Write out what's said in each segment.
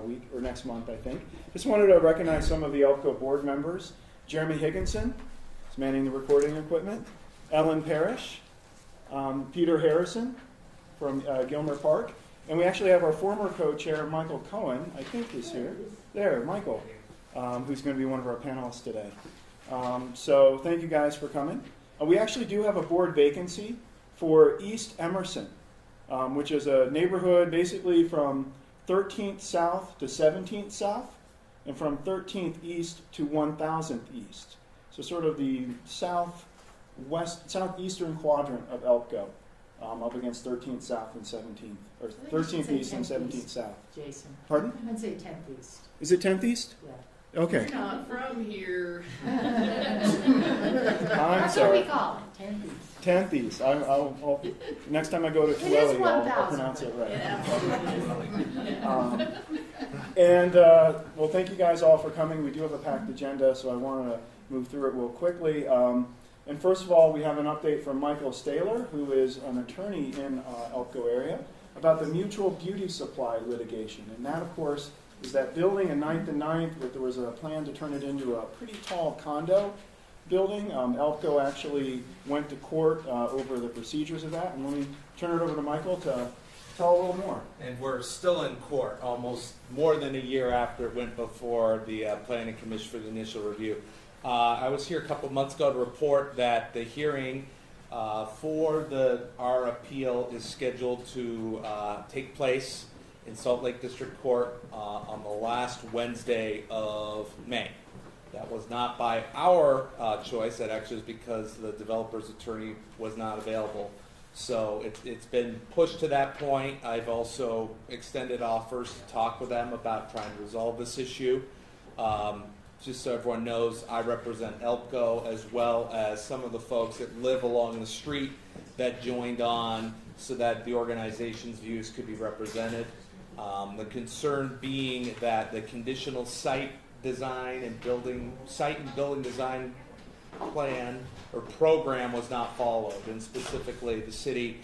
week or next month, I think. Just wanted to recognize some of the ELPCO board members. Jeremy Higginson is manning the recording equipment. Ellen Parrish, Peter Harrison from Gilmer Park, and we actually have our former co-chair, Michael Cohen, I think is here. There, Michael, who's going to be one of our panelists today. So thank you guys for coming. We actually do have a board vacancy for East Emerson, which is a neighborhood basically from 13th South to 17th South, and from 13th East to 1000th East. So sort of the southeastern quadrant of ELPCO, up against 13th South and 17th, or 13th East and 17th South. Jason. Pardon? I'm going to say 10th East. Is it 10th East? Yeah. Okay. You're not from here. I'm That's sorry. what we call it, 10th East. 10th East. I'll, next time I go to It is Tueli, I'll 1,000, pronounce it right. Yeah. And, well, thank you guys all for coming. We do have a packed agenda, so I want to move through it real quickly. And first of all, we have an update from Michael Staler, who is an attorney in ELPCO area, about the mutual beauty supply litigation. And that, of course, is that building in 9th and 9th, that there was a plan to turn it into a pretty tall condo building. ELPCO actually went to court over the procedures of that. And let me turn it over to Michael to tell a little more. And we're still in court almost more than a year after it went before the Planning Commission for the initial review. I was here a couple months ago to report that the hearing for our appeal is scheduled to take place in Salt Lake District Court on the last Wednesday of May. That was not by our choice. That actually is because the developer's attorney was not available. So it's been pushed to that point. I've also extended offers to talk with them about trying to resolve this issue. Just so everyone knows, I represent ELPCO as well as some of the folks that live along the street that joined on so that the organization's views could be represented. The concern being that the conditional site design and building design plan or program was not followed, and specifically the city.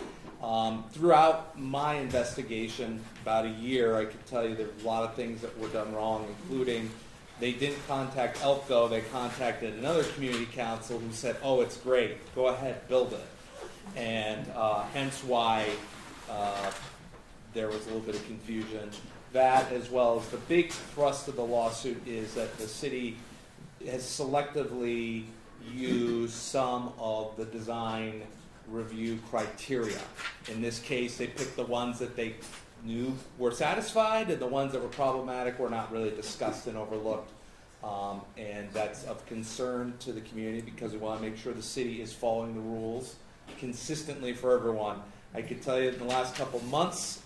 Throughout my investigation, about a year, I could tell you there's a lot of things that were done wrong, including they didn't contact ELPCO, they contacted another community council who said, oh, it's great, go ahead, build it. And hence why there was a little bit of confusion. That, as well as the big thrust of the lawsuit, is that the city has selectively used some of the design review criteria. In this case, they picked the ones that they knew were satisfied, and the ones that were problematic were not really discussed and overlooked. And that's of concern to the community because we want to make sure the city is following the rules consistently for everyone. I could tell you in the last couple months,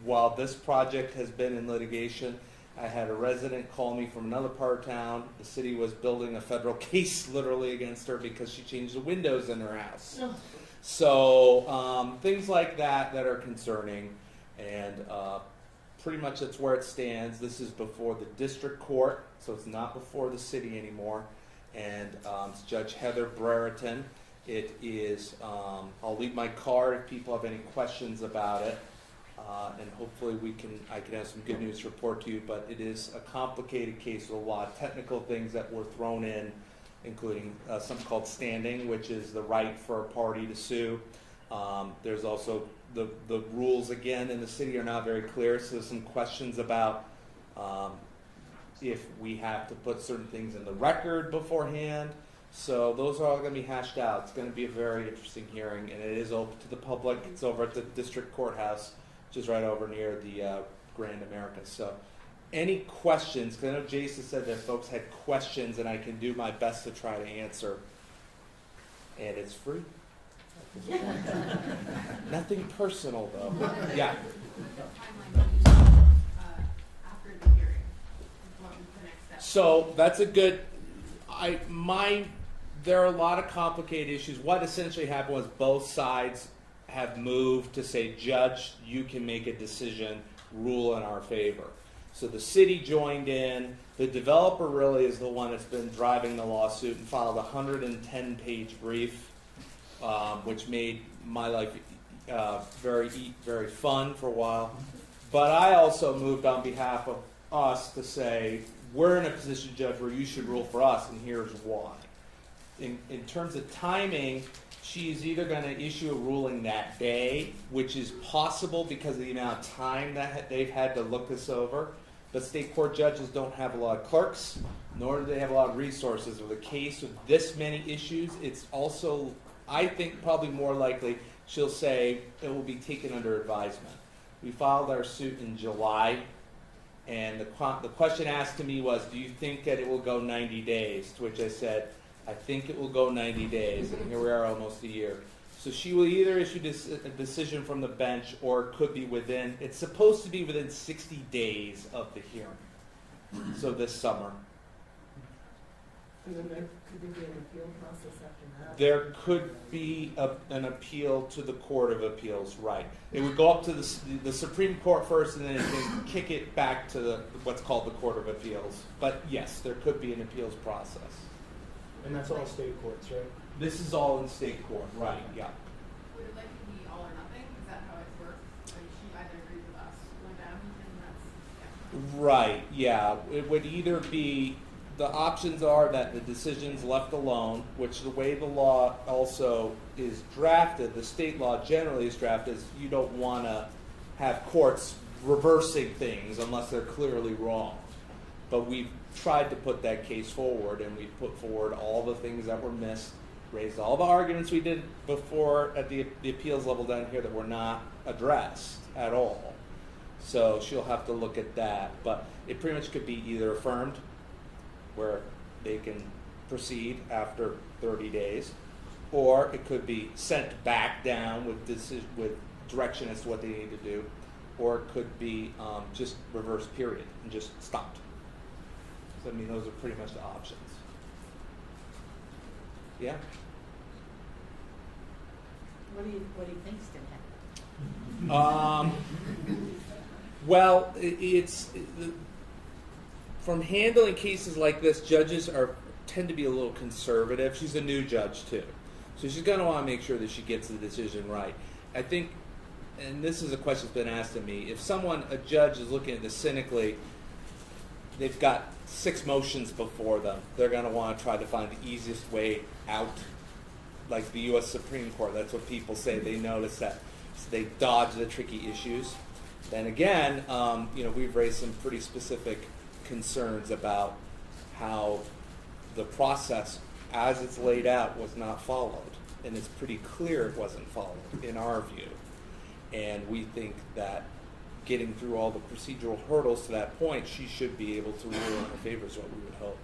while this project has been in litigation, I had a resident call me from another part of town. The city was building a federal case literally against her because she changed the windows in her house. Oh. So things like that are concerning, and pretty much that's where it stands. This is before the district court, so it's not before the city anymore, and it's Judge Heather Brereton. It is, I'll leave my card if people have any questions about it. And hopefully I can have some good news to report to you, but it is a complicated case with a lot of technical things that were thrown in, including something called standing, which is the right for a party to sue. There's also the rules, again, in the city are not very clear, so there's some questions about if we have to put certain things in the record beforehand. So those are all going to be hashed out. It's going to be a very interesting hearing, and it is open to the public. It's over at the district courthouse, which is right over near the Grand America. So any questions, because I know Jason said that folks had questions, and I can do my best to try to answer. And it's free. Nothing personal, though. Yeah. After the hearing, what was the next step? So that's a good, there are a lot of complicated issues. What essentially happened was both sides have moved to say, Judge, you can make a decision, rule in our favor. So the city joined in. The developer really is the one that's been driving the lawsuit and filed a 110-page brief, which made my life very fun for a while. But I also moved on behalf of us to say, we're in a position, Judge, where you should rule for us, and here's why. In terms of timing, she's either going to issue a ruling that day, which is possible because of the amount of time that they've had to look this over. But state court judges don't have a lot of clerks, nor do they have a lot of resources. With a case with this many issues, it's also, I think, probably more likely she'll say it will be taken under advisement. We filed our suit in July, and the question asked to me was, do you think that it will go 90 days? To which I said, I think it will go 90 days, and here we are almost a year. So she will either issue a decision from the bench, or it could be within, it's supposed to be within 60 days of the hearing. So this summer. And then could there be an appeal process after that? There could be an appeal to the Court of Appeals, right. It would go up to the Supreme Court first, and then it can kick it back to what's called the Court of Appeals. But yes, there could be an appeals process. And that's all state courts, right? This is all in state court, right, yeah. Would it likely be all or nothing? Is that how it works? Like she either agrees with us or them, and that's, yeah. Right, yeah. It would either be, the options are that the decision's left alone, which the way the law also is drafted, the state law generally is drafted, is you don't want to have courts reversing things unless they're clearly wrong. But we've tried to put that case forward, and we've put forward all the things that were missed, raised all the arguments we did before at the appeals level down here that were not addressed at all. So she'll have to look at that. But it pretty much could be either affirmed, where they can proceed after 30 days, or it could be sent back down with direction as to what they need to do, or it could be just reversed period and just stopped. So, I mean, those are pretty much the options. Yeah? What do you think's going to happen? Well, from handling cases like this, judges tend to be a little conservative. She's a new judge too, so she's going to want to make sure that she gets the decision right. I think, and this is a question that's been asked of me, if a judge is looking at this cynically, they've got 6 motions before them. They're going to want to try to find the easiest way out, like the U.S. Supreme Court. That's what people say. They notice that, so they dodge the tricky issues. Then again, we've raised some pretty specific concerns about how the process, as it's laid out, was not followed, and it's pretty clear it wasn't followed in our view. And we think that getting through all the procedural hurdles to that point, she should be able to rule in her favor is what we would hope.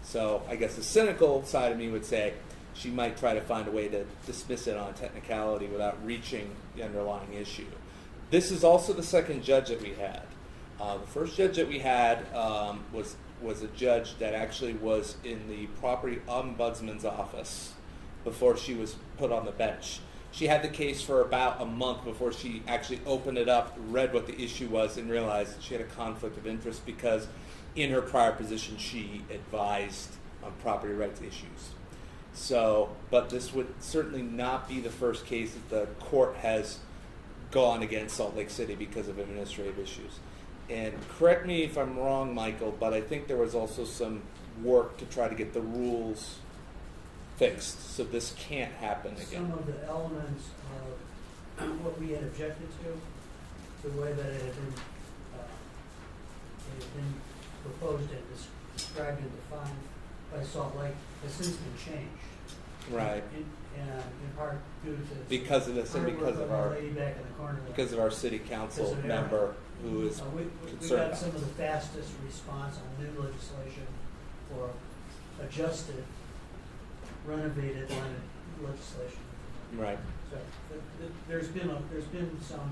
So I guess the cynical side of me would say she might try to find a way to dismiss it on technicality without reaching the underlying issue. This is also the second judge that we had. The first judge that we had was a judge that actually was in the property ombudsman's office before she was put on the bench. She had the case for about a month before she actually opened it up, read what the issue was, and realized that she had a conflict of interest because in her prior position she advised on property rights issues. So, but this would certainly not be the first case that the court has gone against Salt Lake City because of administrative issues. And correct me if I'm wrong, Michael, but I think there was also some work to try to get the rules fixed, so this can't happen again. Some of the elements of what we had objected to, the way that it had been proposed and described and defined by Salt Lake, has since been changed. Right. In part due to Because of this and because of our lady back in the corner. because of our city council member who is we concerned got about some of this. the fastest response on new legislation or adjusted, renovated legislation. Right. So there's been some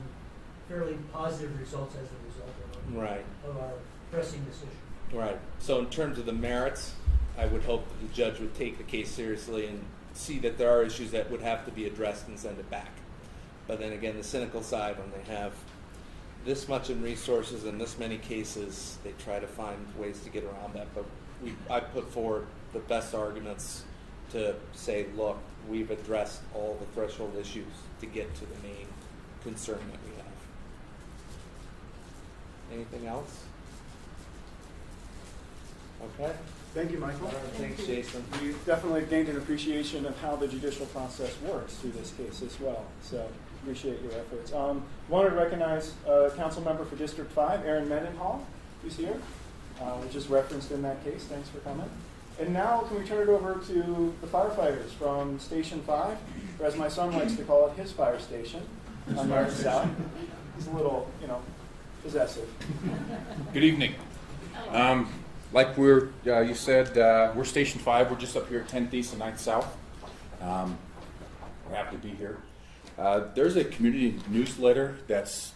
fairly positive results as a result Right. of our pressing decision. Right. So in terms of the merits, I would hope that the judge would take the case seriously and see that there are issues that would have to be addressed and send it back. But then again, the cynical side, when they have this much in resources and this many cases, they try to find ways to get around that. But I put forward the best arguments to say, look, we've addressed all the threshold issues to get to the main concern that we have. Anything else? Okay. Thank you, Michael. Thanks, Jason. You definitely gained an appreciation of how the judicial process works through this case as well. So appreciate your efforts. Wanted to recognize a council member for District 5, Aaron Mendenhall, who's here, which is referenced in that case. Thanks for coming. And now can we turn it over to the firefighters from Station 5, or as my son likes to call it, his fire station on North South. He's a little, possessive. Good evening. Like you said, we're Station 5. We're just up here at 10th East and 9th South. We're happy to be here. There's a community newsletter that's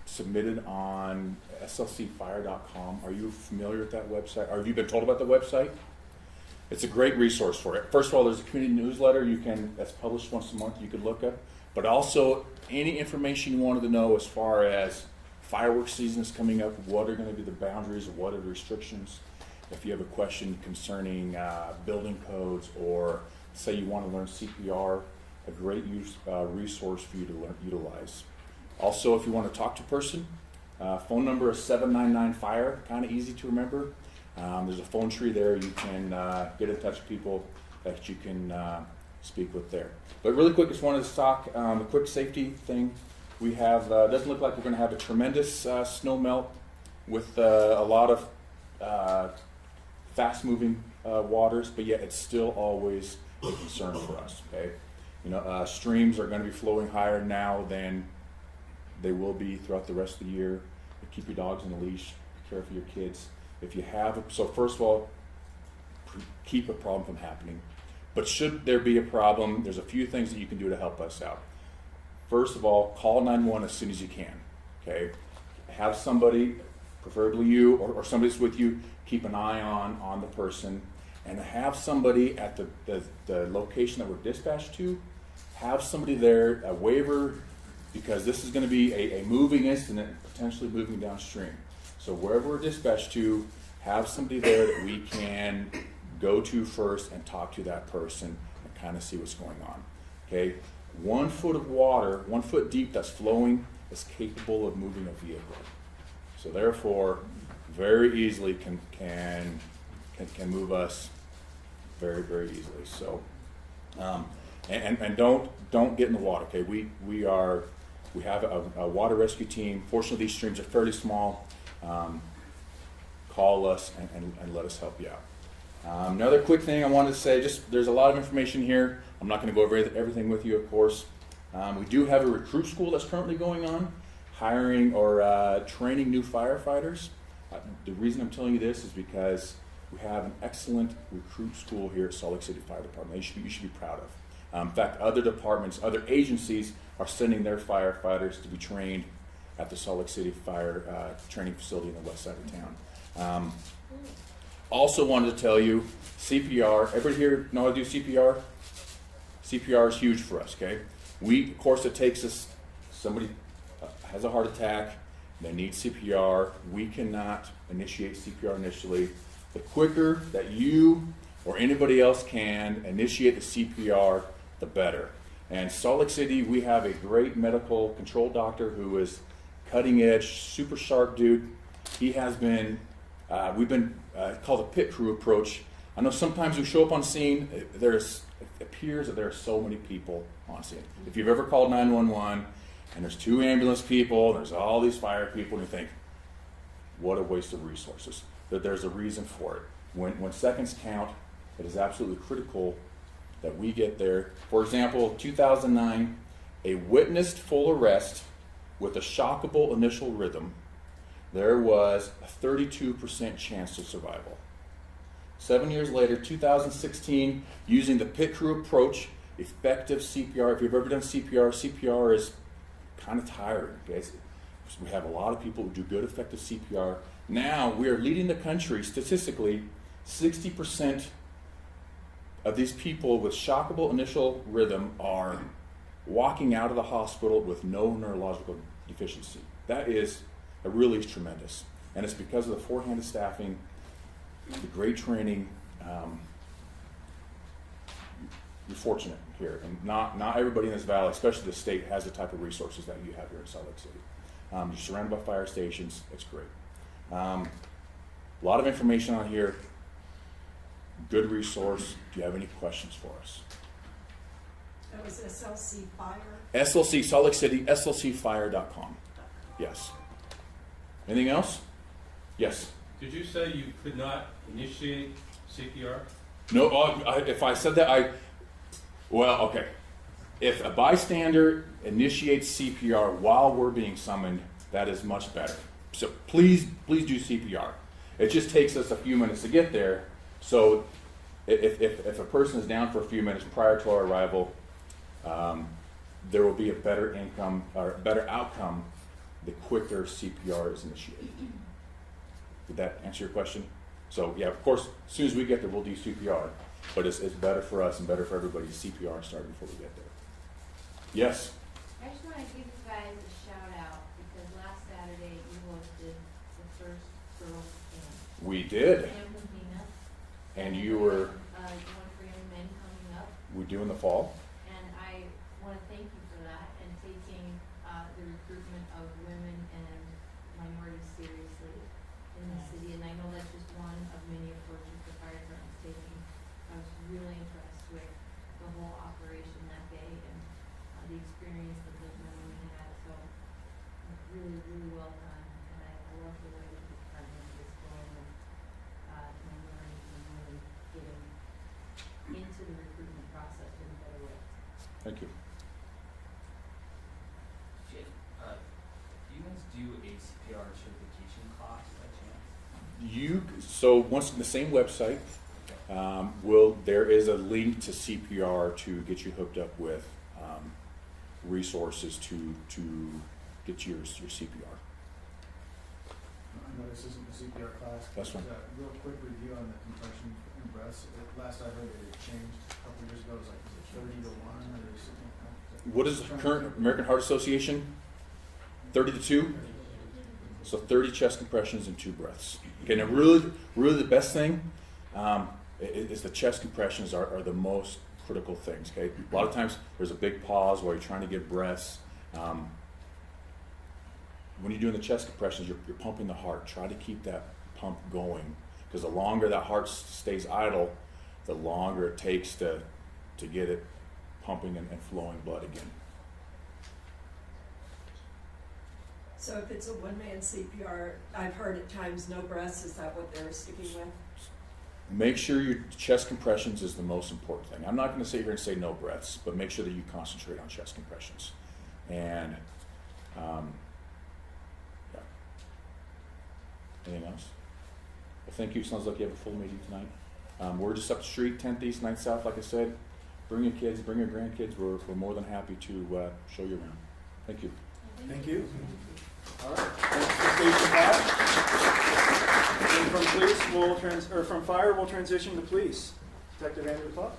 submitted on slcfire.com. Are you familiar with that website? Or have you been told about the website? It's a great resource for it. First of all, there's a community newsletter that's published once a month you can look up. But also, any information you wanted to know as far as fireworks season is coming up, what are going to be the boundaries, or what are the restrictions? If you have a question concerning building codes, or say you want to learn CPR, a great resource for you to utilize. Also, if you want to talk to a person, phone number is 799-FIRE, kind of easy to remember. There's a phone tree there. You can get in touch with people that you can speak with there. But really quick, just wanted to talk a quick safety thing. We have, doesn't look like we're going to have a tremendous snow melt with a lot of fast-moving waters, but yet it's still always a concern for us, okay? Streams are going to be flowing higher now than they will be throughout the rest of the year. Keep your dogs on a leash, be careful of your kids. If you have, so first of all, keep a problem from happening. But should there be a problem, there's a few things that you can do to help us out. First of all, call 911 as soon as you can, okay? Have somebody, preferably you or somebody that's with you, keep an eye on the person, and have somebody at the location that we're dispatched to, have somebody there, a waiver, because this is going to be a moving incident, potentially moving downstream. So wherever we're dispatched to, have somebody there that we can go to first and talk to that person and kind of see what's going on. Okay, 1 foot of water, 1 foot deep that's flowing is capable of moving a vehicle. So therefore, very easily can move us very, very easily. So and don't get in the water. Okay, we have a water rescue team. Fortunately, these streams are fairly small. Call us and let us help you out. Another quick thing I wanted to say, just there's a lot of information here. I'm not going to go over everything with you, of course. We do have a recruit school that's currently going on, hiring or training new firefighters. The reason I'm telling you this is because we have an excellent recruit school here at Salt Lake City Fire Department. You should be proud of. In fact, other departments, other agencies are sending their firefighters to be trained at the Salt Lake City Fire Training Facility in the west side of town. Also wanted to tell you, CPR, everybody here know how to do CPR? CPR is huge for us, okay? Of course, it takes us, somebody has a heart attack, they need CPR, we cannot initiate CPR initially. The quicker that you or anybody else can initiate the CPR, the better. And Salt Lake City, we have a great medical control doctor who is cutting edge, super sharp dude. He has been, we've been called a pit crew approach. I know sometimes we show up on scene, it appears that there are so many people on scene. If you've ever called 911 and there's 2 ambulance people, there's all these fire people, and you think, what a waste of resources. That there's a reason for it. When seconds count, it is absolutely critical that we get there. For example, 2009, a witnessed full arrest with a shockable initial rhythm, there was a 32% chance of survival. 7 years later, 2016, using the pit crew approach, effective CPR. If you've ever done CPR, CPR is kind of tiring. Okay? We have a lot of people who do good, effective CPR. Now we are leading the country statistically. 60% of these people with shockable initial rhythm are walking out of the hospital with no neurological deficiency. That really is tremendous. And it's because of the forehanded staffing, the great training. You're fortunate here. And not everybody in this valley, especially the state, has the type of resources that you have here in Salt Lake City. You're surrounded by fire stations. It's great. A lot of information on here. Good resource. Do you have any questions for us? That was SLC Fire. SLC, Salt Lake City, slcfire.com. Yes. Anything else? Yes. Did you say you could not initiate CPR? No, if I said that, well, okay. If a bystander initiates CPR while we're being summoned, that is much better. So please do CPR. It just takes us a few minutes to get there. So if a person is down for a few minutes prior to our arrival, there will be a better outcome the quicker CPR is initiated. Did that answer your question? So yeah, of course, as soon as we get there, we'll do CPR, but it's better for us and better for everybody to CPR started before we get there. Yes? I just want to give you guys a shout out because last Saturday you hosted the first girls' camp. We did. Camp with Nina. And you were, One for young men coming up. we do in the fall. And I want to thank you for that and taking the recruitment of women and minorities seriously in the city. And I know that's just one of many approaches the fire department's taking. I was really impressed with the whole operation that day and the experience that those women had. So really, really well done. And I love the way that the department is going and learning and really getting into the recruitment process in a better way. Thank you. Do you guys do a CPR certification class by chance? So once in the same website, there is a link to CPR to get you hooked up with resources to get your CPR. I know this isn't the CPR class. That's fine. Real quick review on the compression and breaths. Last I heard it had changed a couple of years ago. It was like, is it 30 to 1 or something like that? What is the current American Heart Association? 30 to 2? So 30 chest compressions and 2 breaths. Okay, now really the best thing is the chest compressions are the most critical things, okay? A lot of times there's a big pause while you're trying to get breaths. When you're doing the chest compressions, you're pumping the heart. Try to keep that pump going because the longer that heart stays idle, the longer it takes to get it pumping and flowing blood again. So if it's a one-man CPR, I've heard at times no breaths, is that what they're sticking with? Make sure your chest compressions is the most important thing. I'm not going to sit here and say no breaths, but make sure that you concentrate on chest compressions. And yeah. Anything else? Well, thank you. Sounds like you have a full meeting tonight. We're just up the street, 10th East, 9th South. Like I said, bring your kids, bring your grandkids. We're more than happy to show you around. Thank you. Thank you. All right, thanks for Station 5. And from police, from fire, we'll transition to police. Detective Andrew Clough.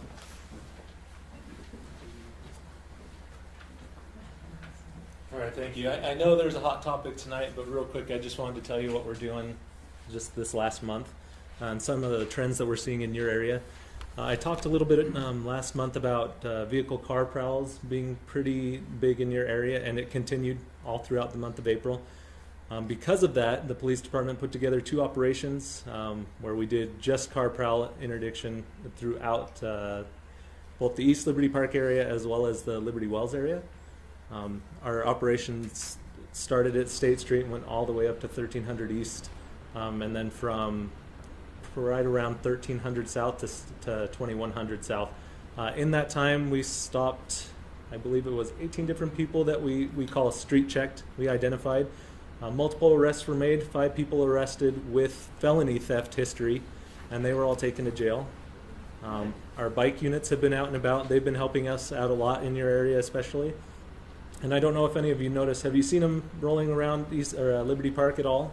All right, thank you. I know there's a hot topic tonight, but real quick, I just wanted to tell you what we're doing just this last month and some of the trends that we're seeing in your area. I talked a little bit last month about vehicle car prowls being pretty big in your area, and it continued all throughout the month of April. Because of that, the police department put together 2 operations where we did just car prowl interdiction throughout both the East Liberty Park area as well as the Liberty Wells area. Our operations started at State Street and went all the way up to 1300 East, and then from right around 1300 South to 2100 South. In that time, we stopped, I believe it was 18 different people that we call street checked. We identified. Multiple arrests were made, 5 people arrested with felony theft history, and they were all taken to jail. Our bike units have been out and about. They've been helping us out a lot in your area especially. And I don't know if any of you noticed, have you seen them rolling around Liberty Park at all?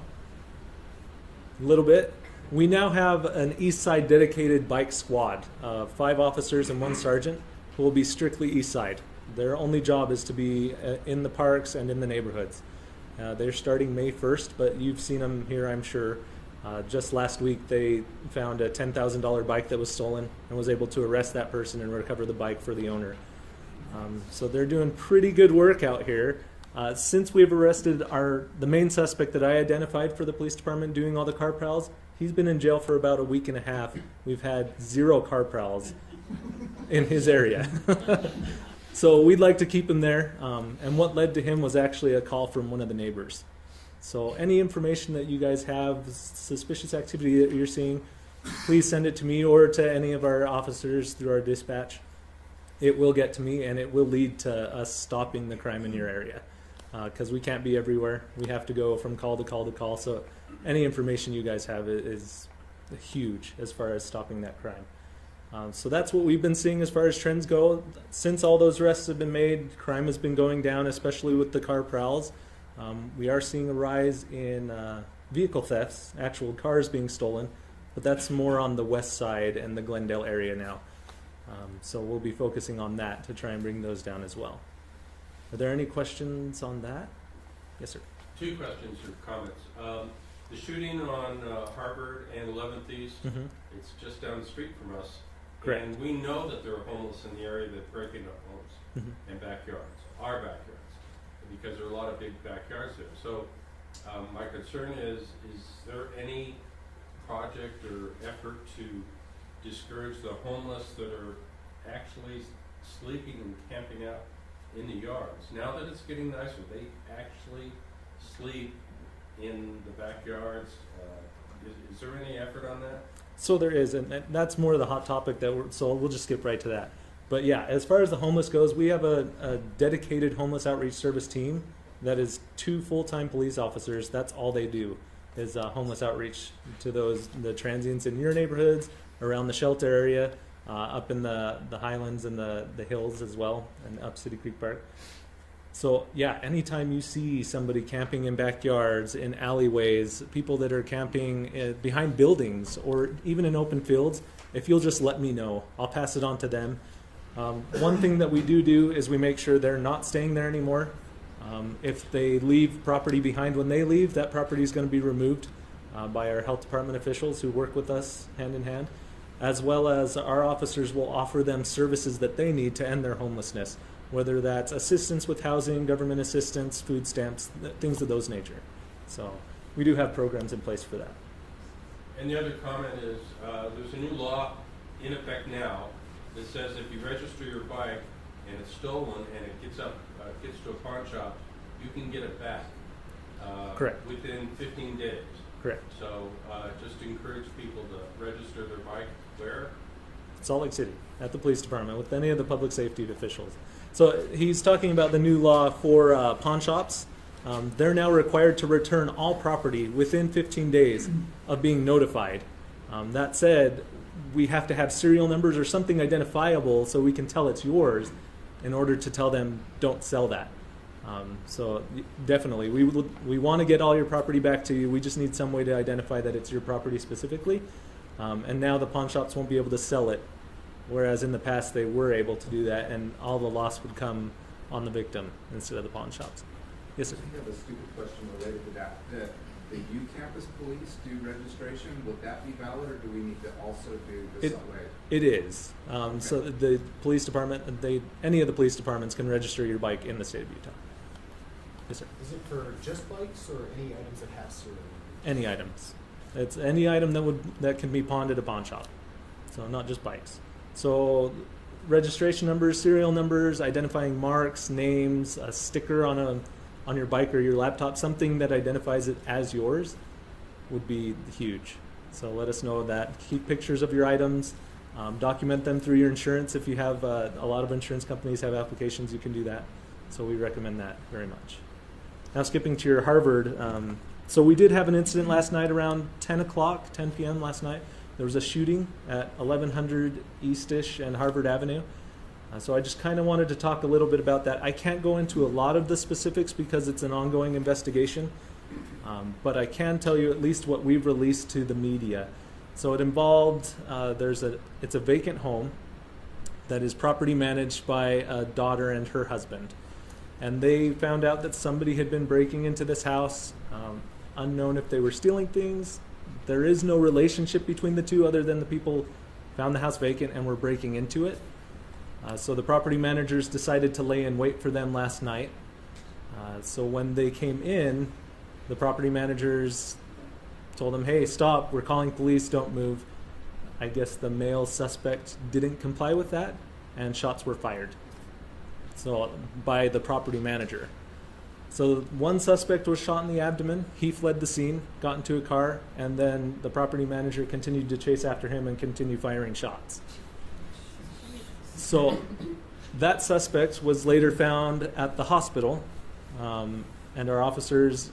A little bit. We now have an East Side dedicated bike squad, 5 officers and 1 sergeant who will be strictly East Side. Their only job is to be in the parks and in the neighborhoods. They're starting May 1st, but you've seen them here, I'm sure. Just last week, they found a $10,000 bike that was stolen and was able to arrest that person and recover the bike for the owner. So they're doing pretty good work out here. Since we've arrested the main suspect that I identified for the police department doing all the car prowls, he's been in jail for about a week and a half. We've had 0 car prowls in his area. So we'd like to keep him there. And what led to him was actually a call from one of the neighbors. So any information that you guys have, suspicious activity that you're seeing, please send it to me or to any of our officers through our dispatch. It will get to me, and it will lead to us stopping the crime in your area. Because we can't be everywhere. We have to go from call to call to call. So any information you guys have is huge as far as stopping that crime. So that's what we've been seeing as far as trends go. Since all those arrests have been made, crime has been going down, especially with the car prowls. We are seeing a rise in vehicle thefts, actual cars being stolen, but that's more on the west side and the Glendale area now. So we'll be focusing on that to try and bring those down as well. Are there any questions on that? Yes, sir. 2 questions or comments. The shooting on Harvard and 11th East, it's just down the street from us. Correct. And we know that there are homeless in the area that break into homes and backyards, our backyards, because there are a lot of big backyards there. So my concern is there any project or effort to discourage the homeless that are actually sleeping and camping out in the yards? Now that it's getting nicer, they actually sleep in the backyards. Is there any effort on that? So there is, and that's more of the hot topic so we'll just skip right to that. But yeah, as far as the homeless goes, we have a dedicated homeless outreach service team that is 2 full-time police officers. That's all they do is homeless outreach to the transients in your neighborhoods, around the shelter area, up in the highlands and the hills as well, and up City Creek Park. So yeah, anytime you see somebody camping in backyards, in alleyways, people that are camping behind buildings or even in open fields, if you'll just let me know, I'll pass it on to them. One thing that we do is we make sure they're not staying there anymore. If they leave property behind when they leave, that property is going to be removed by our health department officials who work with us hand in hand, as well as our officers will offer them services that they need to end their homelessness, whether that's assistance with housing, government assistance, food stamps, things of those nature. So we do have programs in place for that. And the other comment is there's a new law in effect now that says if you register your bike and it's stolen and it gets to a pawn shop, you can get it back. Correct. Within 15 days. Correct. So just to encourage people to register their bike where? Salt Lake City, at the police department, with any of the public safety officials. So he's talking about the new law for pawn shops. They're now required to return all property within 15 days of being notified. That said, we have to have serial numbers or something identifiable so we can tell it's yours in order to tell them don't sell that. So definitely, we want to get all your property back to you. We just need some way to identify that it's your property specifically. And now the pawn shops won't be able to sell it, whereas in the past they were able to do that, and all the loss would come on the victim instead of the pawn shops. Yes, sir. I have a stupid question related to that. The U Campus Police do registration. Would that be valid, or do we need to also do the subway? It is. So the police department, any of the police departments can register your bike in the state of Utah. Yes, sir. Is it for just bikes or any items that have serial numbers? Any items. It's any item that can be pawned at a pawn shop. So not just bikes. So registration numbers, serial numbers, identifying marks, names, a sticker on your bike or your laptop, something that identifies it as yours would be huge. So let us know that. Keep pictures of your items. Document them through your insurance. If you have a lot of insurance companies have applications, you can do that. So we recommend that very much. Now skipping to your Harvard. So we did have an incident last night around 10 p.m. last night. There was a shooting at 1100 Eastish and Harvard Avenue. So I just kind of wanted to talk a little bit about that. I can't go into a lot of the specifics because it's an ongoing investigation, but I can tell you at least what we've released to the media. So it involved, it's a vacant home that is property managed by a daughter and her husband. And they found out that somebody had been breaking into this house, unknown if they were stealing things. There is no relationship between the two other than the people found the house vacant and were breaking into it. So the property managers decided to lay in wait for them last night. So when they came in, the property managers told them, hey, stop, we're calling police, don't move. I guess the male suspect didn't comply with that, and shots were fired. So by the property manager. So one suspect was shot in the abdomen. He fled the scene, got into a car, and then the property manager continued to chase after him and continue firing shots. So that suspect was later found at the hospital, and our officers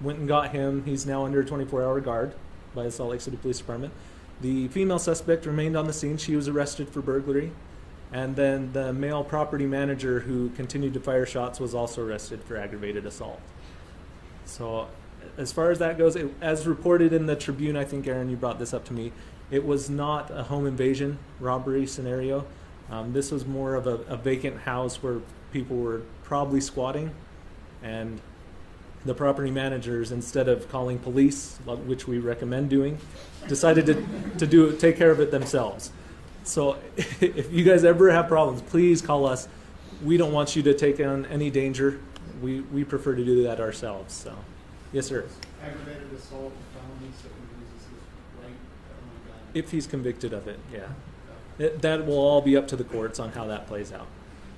went and got him. He's now under a 24-hour guard by the Salt Lake City Police Department. The female suspect remained on the scene. She was arrested for burglary. And then the male property manager who continued to fire shots was also arrested for aggravated assault. So as far as that goes, as reported in the Tribune, I think, Aaron, you brought this up to me, it was not a home invasion robbery scenario. This was more of a vacant house where people were probably squatting, and the property managers, instead of calling police, which we recommend doing, decided to take care of it themselves. So if you guys ever have problems, please call us. We don't want you to take on any danger. We prefer to do that ourselves. So, yes, sir. Aggravated assault, felony, so he uses his right. If he's convicted of it, yeah. That will all be up to the courts on how that plays out.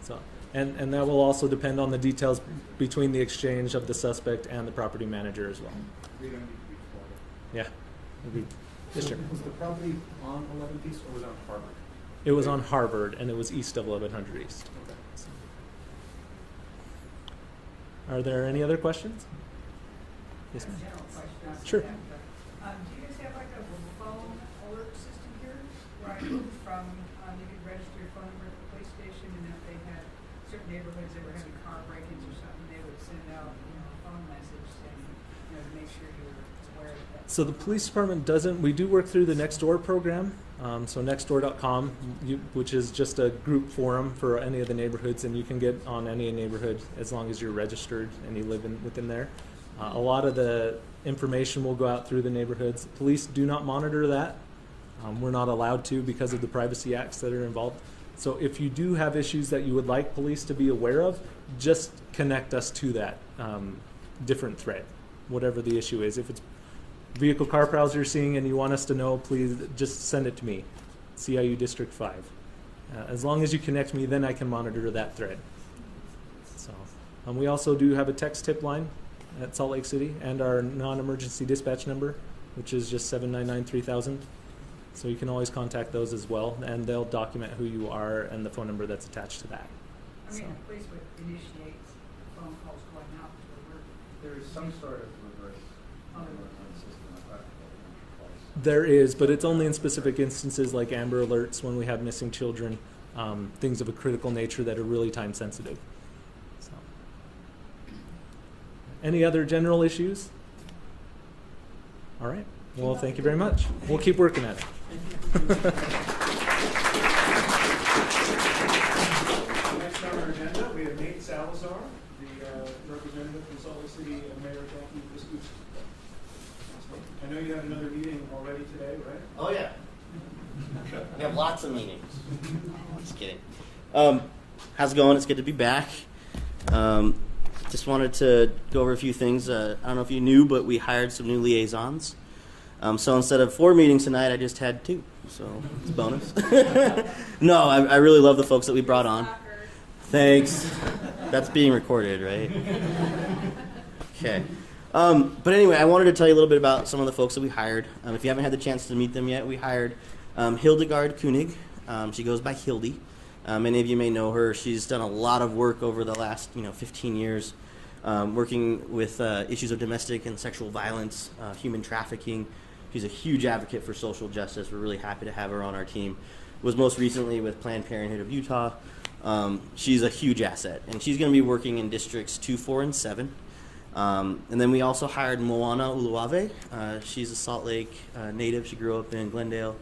So, and that will also depend on the details between the exchange of the suspect and the property manager as well. We don't need to be Florida. Yeah. Agreed. Yes, sir. Was the property on 11th East or was it on Harvard? It was on Harvard, and it was east of 1100 East. Okay. So. Are there any other questions? Yes, ma'am. General question. Sure. Do you guys have like a phone alert system here where I move from, you could register your phone number at the police station, and if they had certain neighborhoods that were having car break-ins or something, they would send out, a phone message saying, to make sure you're aware of that. So the police department doesn't. We do work through the Nextdoor program. So nextdoor.com, which is just a group forum for any of the neighborhoods, and you can get on any neighborhood as long as you're registered and you live within there. A lot of the information will go out through the neighborhoods. Police do not monitor that. We're not allowed to because of the privacy acts that are involved. So if you do have issues that you would like police to be aware of, just connect us to that different thread, whatever the issue is. If it's vehicle car prowls you're seeing and you want us to know, please just send it to me, CIU District 5. As long as you connect me, then I can monitor that thread. So, we also do have a text tip line at Salt Lake City and our non-emergency dispatch number, which is just 799-3000. So you can always contact those as well, and they'll document who you are and the phone number that's attached to that. I mean, the police would initiate phone calls going out to alert. There is some sort of reverse Other system like that. There is, but it's only in specific instances like Amber Alerts when we have missing children, things of a critical nature that are really time sensitive. So. Any other general issues? All right. Well, thank you very much. We'll keep working at it. Next on our agenda, we have Nate Salazar, the representative from Salt Lake City, and Mayor Jackie Viscucci. I know you have another meeting already today, right? Oh, yeah. We have lots of meetings. Just kidding. How's it going? It's good to be back. Just wanted to go over a few things. I don't know if you knew, but we hired some new liaisons. So instead of 4 meetings tonight, I just had 2. So it's a bonus. No, I really love the folks that we brought on. Thanks. That's being recorded, right? Okay. But anyway, I wanted to tell you a little bit about some of the folks that we hired. If you haven't had the chance to meet them yet, we hired Hildegard Koenig. She goes by Hildy. Many of you may know her. She's done a lot of work over the last 15 years, working with issues of domestic and sexual violence, human trafficking. She's a huge advocate for social justice. We're really happy to have her on our team. Was most recently with Planned Parenthood of Utah. She's a huge asset, and she's going to be working in districts 2, 4, and 7. And then we also hired Moana Uluave. She's a Salt Lake native. She grew up in Glendale.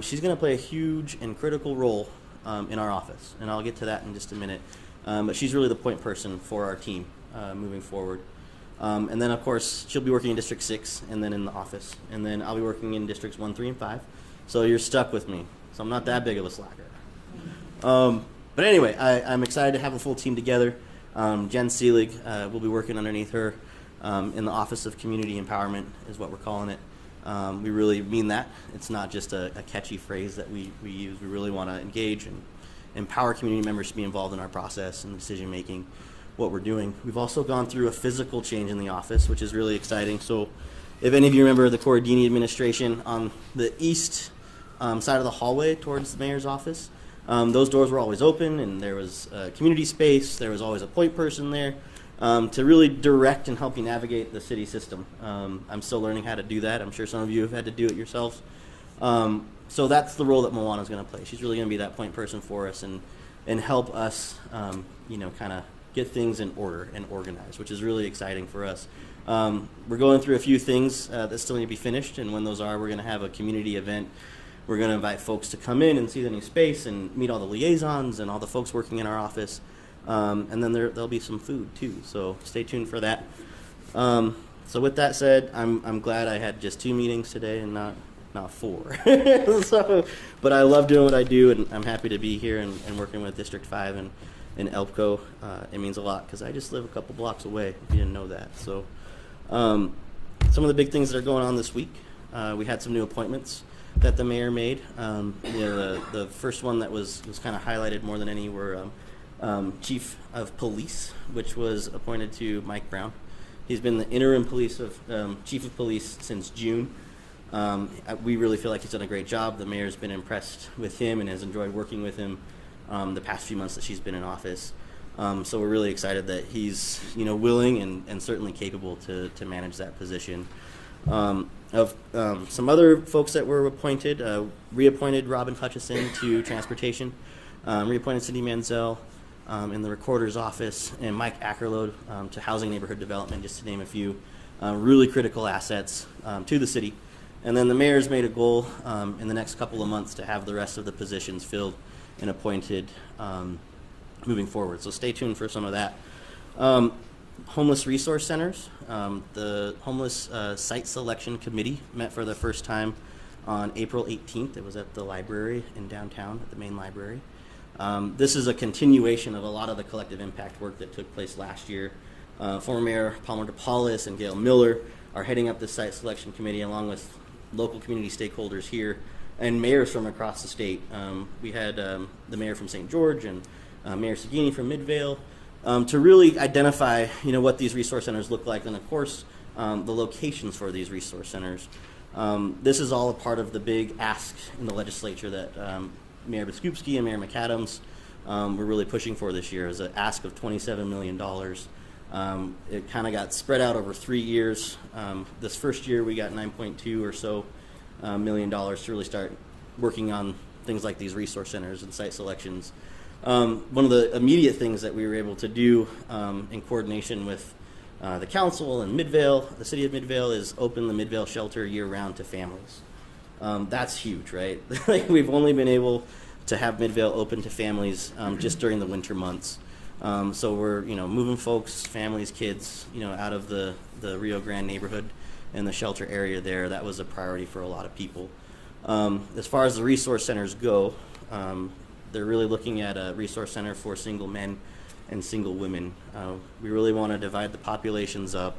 She's going to play a huge and critical role in our office, and I'll get to that in just a minute. But she's really the point person for our team moving forward. And then, of course, she'll be working in District 6 and then in the office. And then I'll be working in Districts 1, 3, and 5. So you're stuck with me. So I'm not that big of a slacker. But anyway, I'm excited to have a full team together. Jen Seelig will be working underneath her in the Office of Community Empowerment is what we're calling it. We really mean that. It's not just a catchy phrase that we use. We really want to engage and empower community members to be involved in our process and decision making, what we're doing. We've also gone through a physical change in the office, which is really exciting. So if any of you remember the Corradini administration, on the east side of the hallway towards the mayor's office, those doors were always open, and there was community space. There was always a point person there to really direct and help you navigate the city system. I'm still learning how to do that. I'm sure some of you have had to do it yourselves. So that's the role that Moana's going to play. She's really going to be that point person for us and help us, kind of get things in order and organized, which is really exciting for us. We're going through a few things that still need to be finished, and when those are, we're going to have a community event. We're going to invite folks to come in and see the new space and meet all the liaisons and all the folks working in our office. And then there'll be some food too, so stay tuned for that. So with that said, I'm glad I had just 2 meetings today and not 4. But I love doing what I do, and I'm happy to be here and working with District 5 and ELPCO. It means a lot because I just live a couple blocks away, if you didn't know that. So some of the big things that are going on this week, we had some new appointments that the mayor made. The first one that was kind of highlighted more than any were Chief of Police, which was appointed to Mike Brown. He's been the interim Chief of Police since June. We really feel like he's done a great job. The mayor's been impressed with him and has enjoyed working with him the past few months that she's been in office. So we're really excited that he's willing and certainly capable to manage that position. Some other folks that were appointed, reappointed Robin Hutchison to Transportation, reappointed Cindy Manzel in the Recorder's Office, and Mike Ackerlode to Housing Neighborhood Development, just to name a few. Really critical assets to the city. And then the mayor's made a goal in the next couple of months to have the rest of the positions filled and appointed moving forward. So stay tuned for some of that. Homeless resource centers. The Homeless Site Selection Committee met for the first time on April 18th. It was at the library in downtown, at the main library. This is a continuation of a lot of the collective impact work that took place last year. Former Mayor Palmer DePaulis and Gail Miller are heading up the Site Selection Committee along with local community stakeholders here and mayors from across the state. We had the mayor from St. George and Mayor Sagini from Midvale to really identify what these resource centers look like, and of course the locations for these resource centers. This is all a part of the big ask in the legislature that Mayor Biskupski and Mayor McAdams were really pushing for this year, is an ask of $27 million. It kind of got spread out over 3 years. This first year we got 9.2 or so million dollars to really start working on things like these resource centers and site selections. One of the immediate things that we were able to do in coordination with the council and Midvale, the city of Midvale, is open the Midvale shelter year-round to families. That's huge, right? We've only been able to have Midvale open to families just during the winter months. So we're moving folks, families, kids out of the Rio Grande neighborhood and the shelter area there. That was a priority for a lot of people. As far as the resource centers go, they're really looking at a resource center for single men and single women. We really want to divide the populations up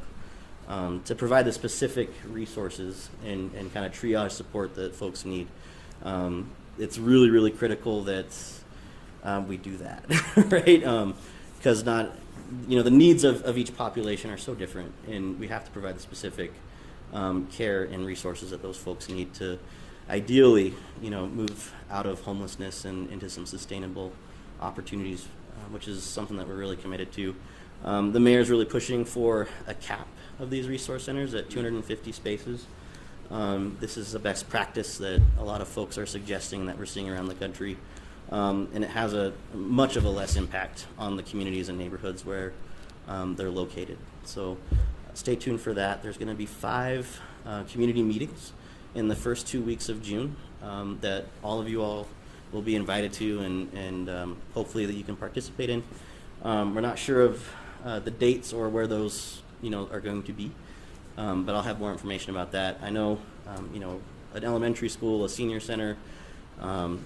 to provide the specific resources and kind of triage support that folks need. It's really, really critical that we do that, right? Because the needs of each population are so different, and we have to provide the specific care and resources that those folks need to ideally, move out of homelessness and into some sustainable opportunities, which is something that we're really committed to. The mayor's really pushing for a cap of these resource centers at 250 spaces. This is the best practice that a lot of folks are suggesting that we're seeing around the country. And it has a much of a less impact on the communities and neighborhoods where they're located. So stay tuned for that. There's going to be 5 community meetings in the first 2 weeks of June that all of you all will be invited to, and hopefully that you can participate in. We're not sure of the dates or where those are going to be, but I'll have more information about that. I know an elementary school, a senior center,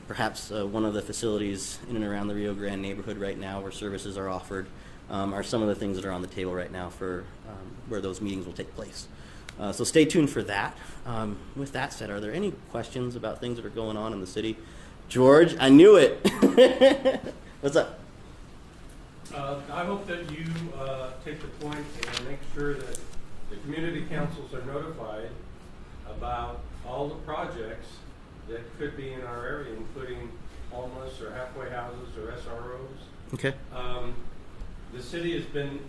perhaps one of the facilities in and around the Rio Grande neighborhood right now where services are offered are some of the things that are on the table right now for where those meetings will take place. So stay tuned for that. With that said, are there any questions about things that are going on in the city? George, I knew it. What's up? I hope that you take the point and make sure that the community councils are notified about all the projects that could be in our area, including homeless or halfway houses or SROs. Okay. The city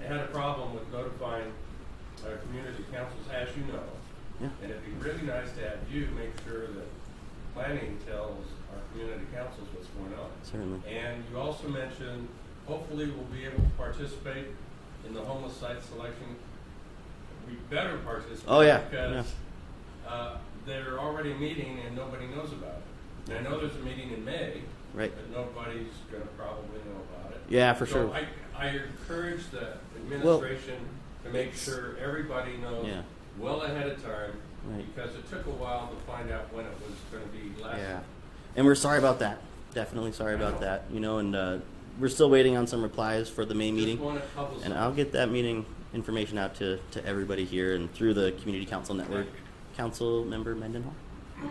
had a problem with notifying our community councils, as you know. Yeah. And it'd be really nice to have you make sure that planning tells our community councils what's going on. Certainly. And you also mentioned, hopefully we'll be able to participate in the homeless site selection. We better participate. Oh, yeah. Because they're already meeting and nobody knows about it. And I know there's a meeting in May. Right. But nobody's going to probably know about it. Yeah, for So sure. I encourage the administration to make sure everybody knows well ahead of time, because it took a while to find out when it was going to be last. Yeah, and we're sorry about that. Definitely sorry about that. You know, and we're still waiting on some replies for the May meeting, and I'll get that meeting information out to everybody here and through the Community Council Network. Council Member Mendenhall. My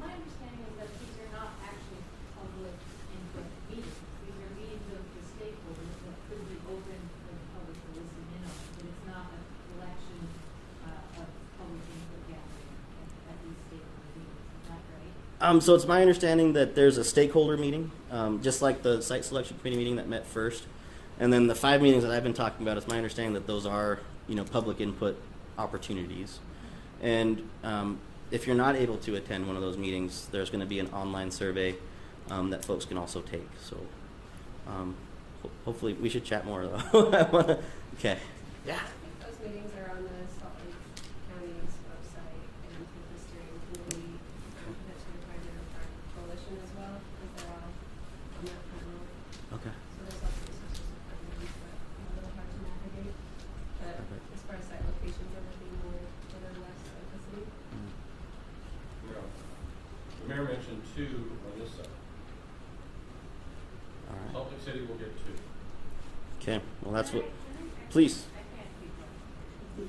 understanding is that these are not actually public input meetings. These are meetings of the stakeholders that could be open for the public to listen in on, but it's not a collection of public input gathering at these stakeholder meetings. Is that right? So it's my understanding that there's a stakeholder meeting, just like the site selection committee meeting that met first, and then the 5 meetings that I've been talking about. It's my understanding that those are, public input opportunities. And if you're not able to attend one of those meetings, there's going to be an online survey that folks can also take. So hopefully we should chat more though. Okay. Yeah. I think those meetings are on the Salt Lake County's website, and the steering committee that's required to our coalition as well, because they're all on that panel. Okay. So there's lots of resources for meetings, but a little hard to navigate. But as far as site locations, everything more to the west of the city. No. The mayor mentioned 2 on this side. All right. Salt Lake City will get 2. Okay. Well, that's what. Please.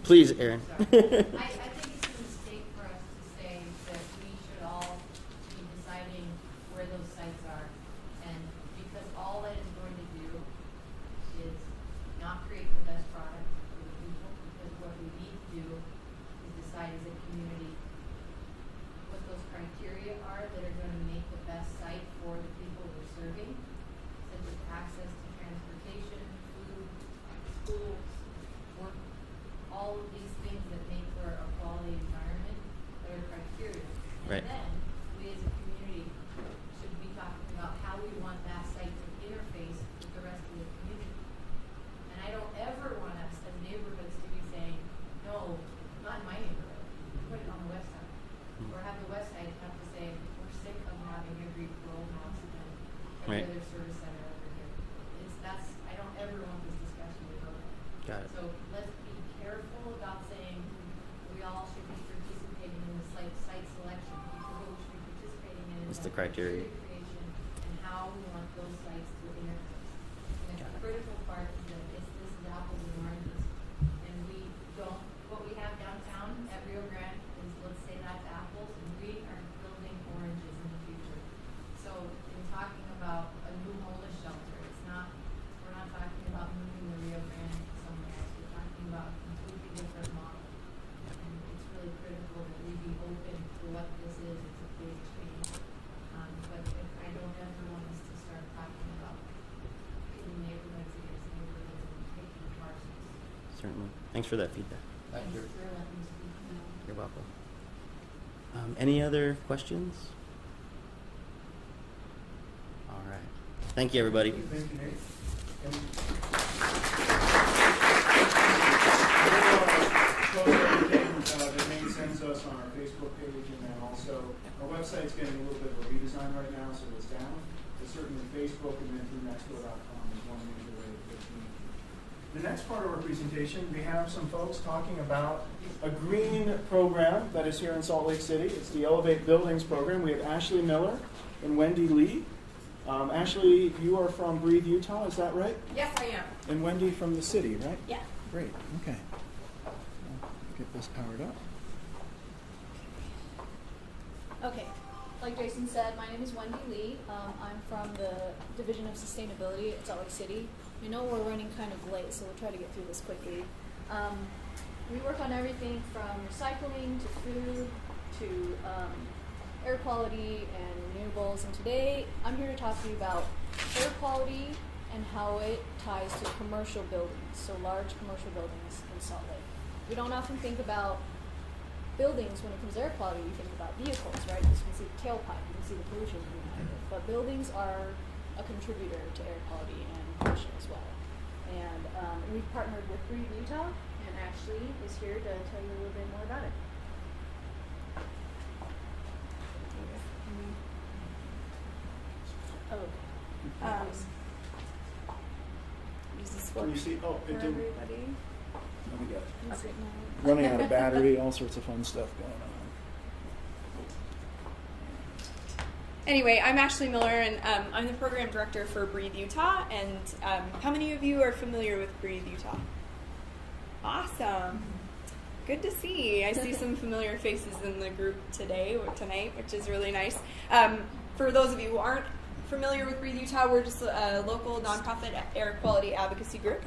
Please, Aaron. I think it's a mistake for us to say that we should all be deciding where those sites are, and because all that is going to do is not create the best product for the people, because what we need to do is decide as a community what those criteria are that are going to make the best site for the people we're serving, such as access to transportation, food, schools, work, all of these things that make for a quality environment that are criteria. Right. And then we as a community should be talking about how we want that site to interface with the rest of the community. And I don't ever want us as neighborhoods to be saying, no, not in my neighborhood, put it on the west side. Or have the west side have to say, we're sick of having every rural house and every other service center over here. I don't ever want this discussion to go there. Got it. So let's be careful about saying we all should be participating in the site selection, because what we should be participating in What's is the criteria? creation and how we want those sites to interface. And the critical part is that this is apples and oranges. And we don't, what we have downtown at Rio Grande is, let's say that's apples, and we are building oranges in the future. So in talking about a new homeless shelter, we're not talking about moving the Rio Grande somewhere else. We're talking about a completely different model. And it's really critical that we be open to what this is. It's a big change. But I don't ever want us to start talking about pitting neighborhoods against neighborhoods and picking parcels. Certainly. Thanks for that feedback. Thanks for letting me speak now. You're welcome. Any other questions? All right. Thank you, everybody. Thank you, Nate. That Nate sends us on our Facebook page, and then also our website's getting a little bit of a redesign right now, so it's down. But certainly Facebook and then through nextdoor.com is one major way to get communicated. The next part of our presentation, we have some folks talking about a green program that is here in Salt Lake City. It's the Elevate Buildings program. We have Ashley Miller and Wendy Lee. Ashley, you are from Breathe, Utah, is that right? Yes, I am. And Wendy from the city, right? Yeah. Great, okay. I'll get this powered up. Okay, like Jason said, my name is Wendy Lee. I'm from the Division of Sustainability at Salt Lake City. I know we're running kind of late, so we'll try to get through this quickly. We work on everything from recycling to food to air quality and renewables. And today I'm here to talk to you about air quality and how it ties to commercial buildings, so large commercial buildings in Salt Lake. We don't often think about buildings when it comes to air quality. You think about vehicles, right? Because you can see the tailpipe, you can see the pollution behind it. But buildings are a contributor to air quality and pollution as well. And we've partnered with Breathe Utah, and Ashley is here to tell you a little bit more about it. Oh, does this work Can you see? Oh, for it didn't. everybody? No, we got That's it now. running out of battery, all sorts of fun stuff going on. Anyway, I'm Ashley Miller, and I'm the program director for Breathe Utah. And how many of you are familiar with Breathe Utah? Awesome. Good to see. I see some familiar faces in the group tonight, which is really nice. For those of you who aren't familiar with Breathe Utah, we're just a local nonprofit air quality advocacy group.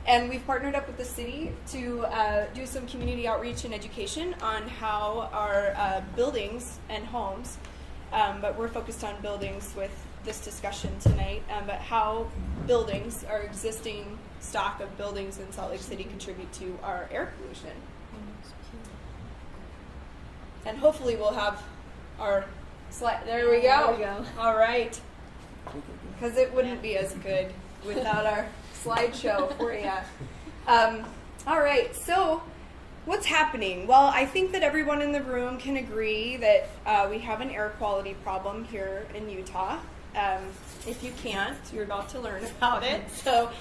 And we've partnered up with the city to do some community outreach and education on how our buildings and homes, but we're focused on buildings with this discussion tonight, but how buildings, our existing stock of buildings in Salt Lake City, contribute to our air pollution. And hopefully we'll have our slide. There we go. There we go. All right. Because it wouldn't be as good without our slideshow for you. All right, so what's happening? Well, I think that everyone in the room can agree that we have an air quality problem here in Utah. If you can't, you're about to learn about it. So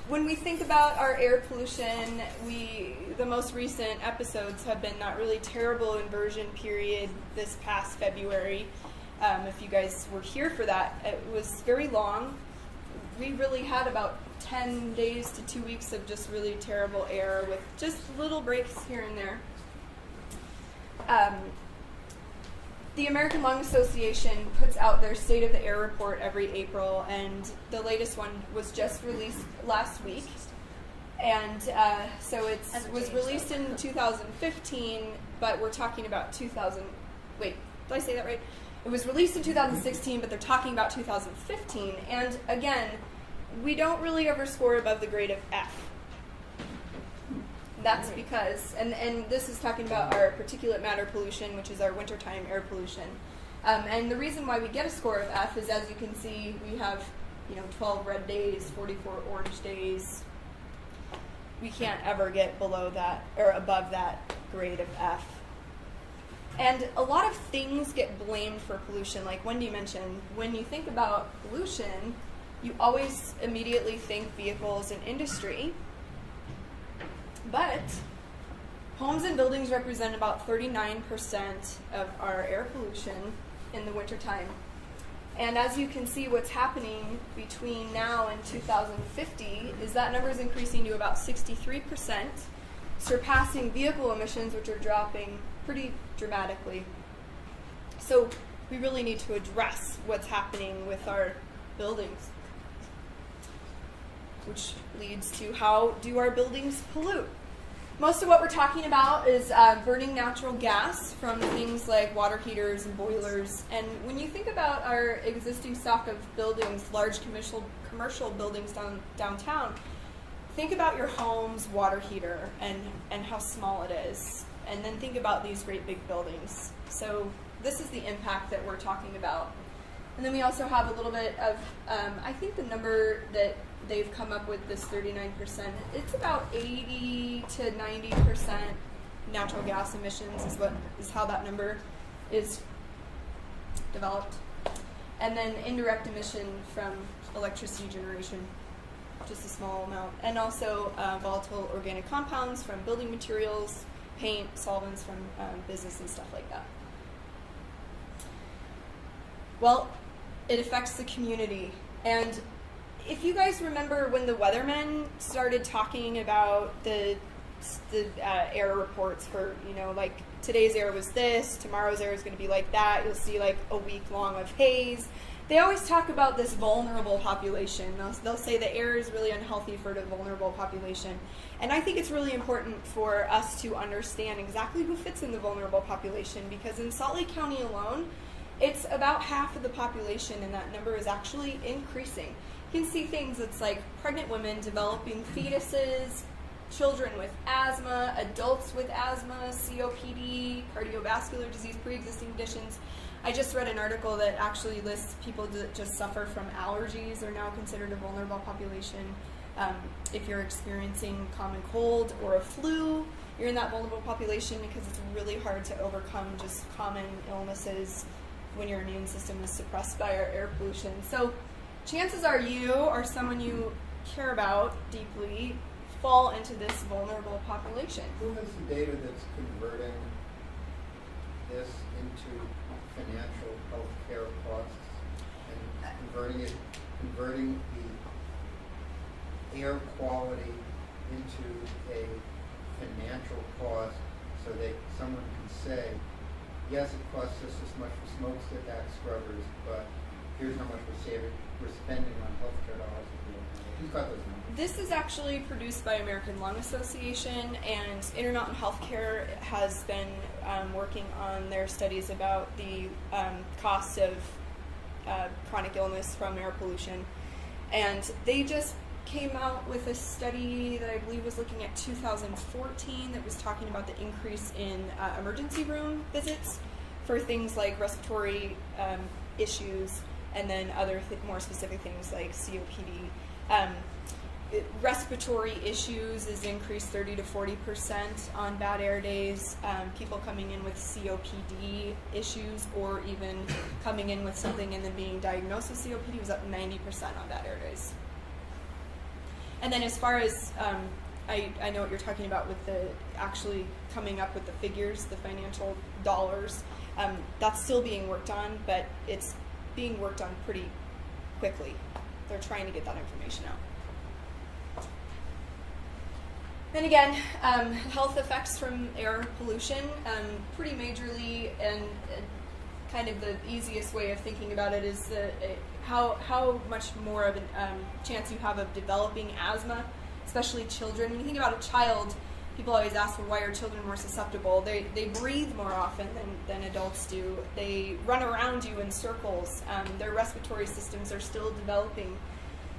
when we think about our air pollution, the most recent episodes have been that really terrible inversion period this past February. If you guys were here for that, it was very long. We really had about 10 days to 2 weeks of just really terrible air with just little breaks here and there. The American Lung Association puts out their State of the Air report every April, and the latest one was just released last week. And so it was released in 2015, but we're talking about wait, did I say that right? It was released in 2016, but they're talking about 2015. And again, we don't really ever score above the grade of F. That's because, and this is talking about our particulate matter pollution, which is our wintertime air pollution. And the reason why we get a score of F is, as you can see, we have 12 red days, 44 orange days. We can't ever get below that or above that grade of F. And a lot of things get blamed for pollution. Like Wendy mentioned, when you think about pollution, you always immediately think vehicles and industry. But homes and buildings represent about 39% of our air pollution in the wintertime. And as you can see, what's happening between now and 2050 is that number is increasing to about 63%, surpassing vehicle emissions, which are dropping pretty dramatically. So we really need to address what's happening with our buildings, which leads to how do our buildings pollute. Most of what we're talking about is burning natural gas from things like water heaters and boilers. And when you think about our existing stock of buildings, large commercial buildings downtown, think about your home's water heater and how small it is. And then think about these great big buildings. So this is the impact that we're talking about. And then we also have a little bit of, I think the number that they've come up with, this 39%, it's about 80 to 90% natural gas emissions is how that number is developed. And then indirect emission from electricity generation, just a small amount. And also volatile organic compounds from building materials, paint, solvents from business and stuff like that. Well, it affects the community. And if you guys remember when the weathermen started talking about the air reports for, like today's air was this, tomorrow's air is going to be like that, you'll see like a week long of haze. They always talk about this vulnerable population. They'll say the air is really unhealthy for the vulnerable population. And I think it's really important for us to understand exactly who fits in the vulnerable population, because in Salt Lake County alone, it's about half of the population, and that number is actually increasing. You can see things that's like pregnant women developing fetuses, children with asthma, adults with asthma, COPD, cardiovascular disease, pre-existing conditions. I just read an article that actually lists people that just suffer from allergies are now considered a vulnerable population. If you're experiencing common cold or a flu, you're in that vulnerable population, because it's really hard to overcome just common illnesses when your immune system is suppressed by our air pollution. So chances are you or someone you care about deeply fall into this vulnerable population. Who has the data that's converting this into financial health care costs and converting the air quality into a financial cost so that someone can say, yes, it costs us this much for smokestack scrubbers, but here's how much we're spending on healthcare dollars. Who's got those numbers? This is actually produced by American Lung Association, and Intermountain Healthcare has been working on their studies about the cost of chronic illness from air pollution. And they just came out with a study that I believe was looking at 2014 that was talking about the increase in emergency room visits for things like respiratory issues, and then other more specific things like COPD. Respiratory issues is increased 30 to 40% on bad air days. People coming in with COPD issues, or even coming in with something and then being diagnosed with COPD, was up 90% on bad air days. And then as far as, I know what you're talking about with the actually coming up with the figures, the financial dollars. That's still being worked on, but it's being worked on pretty quickly. They're trying to get that information out. Then again, health effects from air pollution, pretty majorly, and kind of the easiest way of thinking about it is how much more of a chance you have of developing asthma, especially children. When you think about a child, people always ask, well, why are children more susceptible? They breathe more often than adults do. They run around you in circles. Their respiratory systems are still developing.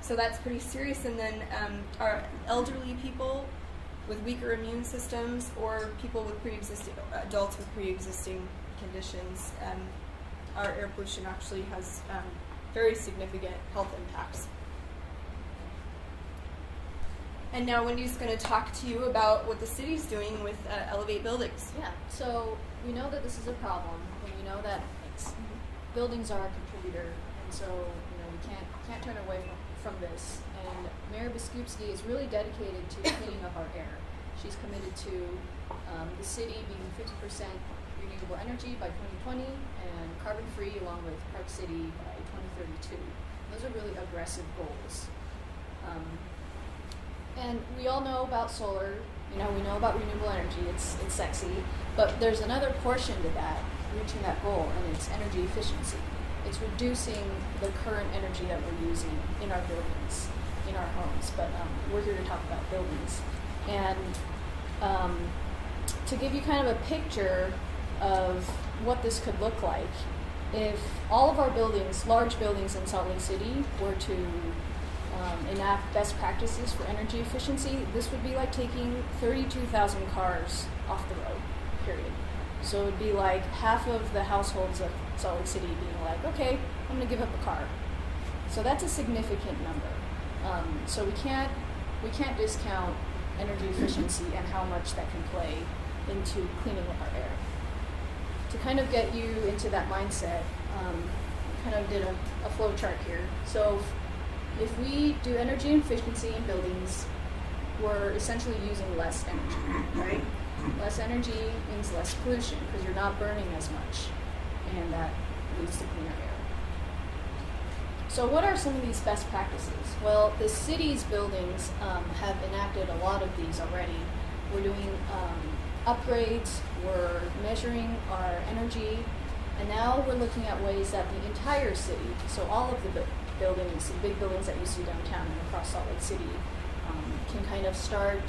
So that's pretty serious. And then our elderly people with weaker immune systems, or people with adults with pre-existing conditions, our air pollution actually has very significant health impacts. And now Wendy's going to talk to you about what the city's doing with Elevate Buildings. Yeah, so we know that this is a problem, and we know that buildings are a contributor, and so we can't turn away from this. And Mayor Biskupski is really dedicated to cleaning up our air. She's committed to the city being 50% renewable energy by 2020 and carbon-free along with Park City by 2032. Those are really aggressive goals. And we all know about solar, we know about renewable energy, it's sexy, but there's another portion to that, reaching that goal, and it's energy efficiency. It's reducing the current energy that we're using in our buildings, in our homes, but we're here to talk about buildings. And to give you kind of a picture of what this could look like, if all of our buildings, large buildings in Salt Lake City, were to enact best practices for energy efficiency, this would be like taking 32,000 cars off the road, period. So it would be like half of the households of Salt Lake City being like, okay, I'm going to give up a car. So that's a significant number. So we can't discount energy efficiency and how much that can play into cleaning up our air. To kind of get you into that mindset, I kind of did a flow chart here. So if we do energy efficiency in buildings, we're essentially using less energy, right? Less energy means less pollution because you're not burning as much, and that leads to cleaner air. So what are some of these best practices? Well, the city's buildings have enacted a lot of these already. We're doing upgrades, we're measuring our energy, and now we're looking at ways that the entire city, so all of the buildings, the big buildings that you see downtown and across Salt Lake City, can kind of start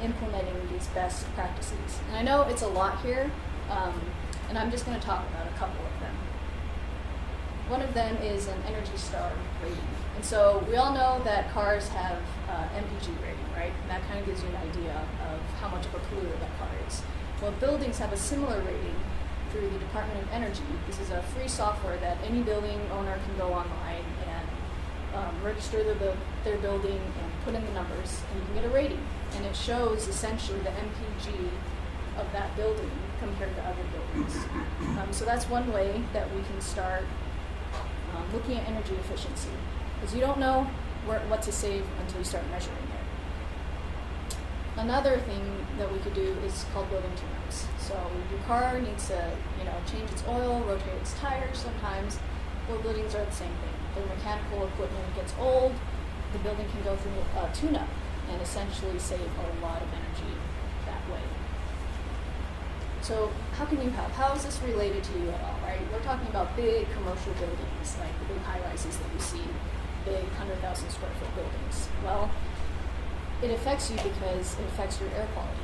implementing these best practices. And I know it's a lot here, and I'm just going to talk about a couple of them. One of them is an Energy Star rating. And so we all know that cars have MPG rating, right? And that kind of gives you an idea of how much of a polluter that car is. Well, buildings have a similar rating through the Department of Energy. This is a free software that any building owner can go online and register their building and put in the numbers, and you can get a rating. And it shows essentially the MPG of that building compared to other buildings. So that's one way that we can start looking at energy efficiency, because you don't know what to save until you start measuring it. Another thing that we could do is called building tune-ups. So your car needs to, change its oil, rotate its tires sometimes. Well, buildings are the same thing. Their mechanical equipment gets old, the building can go through a tune-up and essentially save a lot of energy that way. So how can you help? How is this related to you at all, right? We're talking about big commercial buildings, like the big high-rises that you see, big 100,000 square foot buildings. Well, it affects you because it affects your air quality.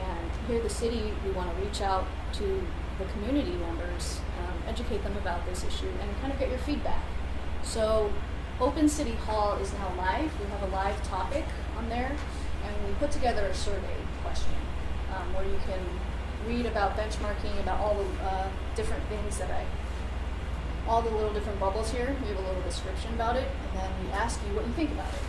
And here at the city, we want to reach out to the community members, educate them about this issue, and kind of get your feedback. So Open City Hall is now live. We have a live topic on there, and we put together a survey question where you can read about benchmarking, about all the different things all the little different bubbles here. We have a little description about it, and then we ask you what you think about it,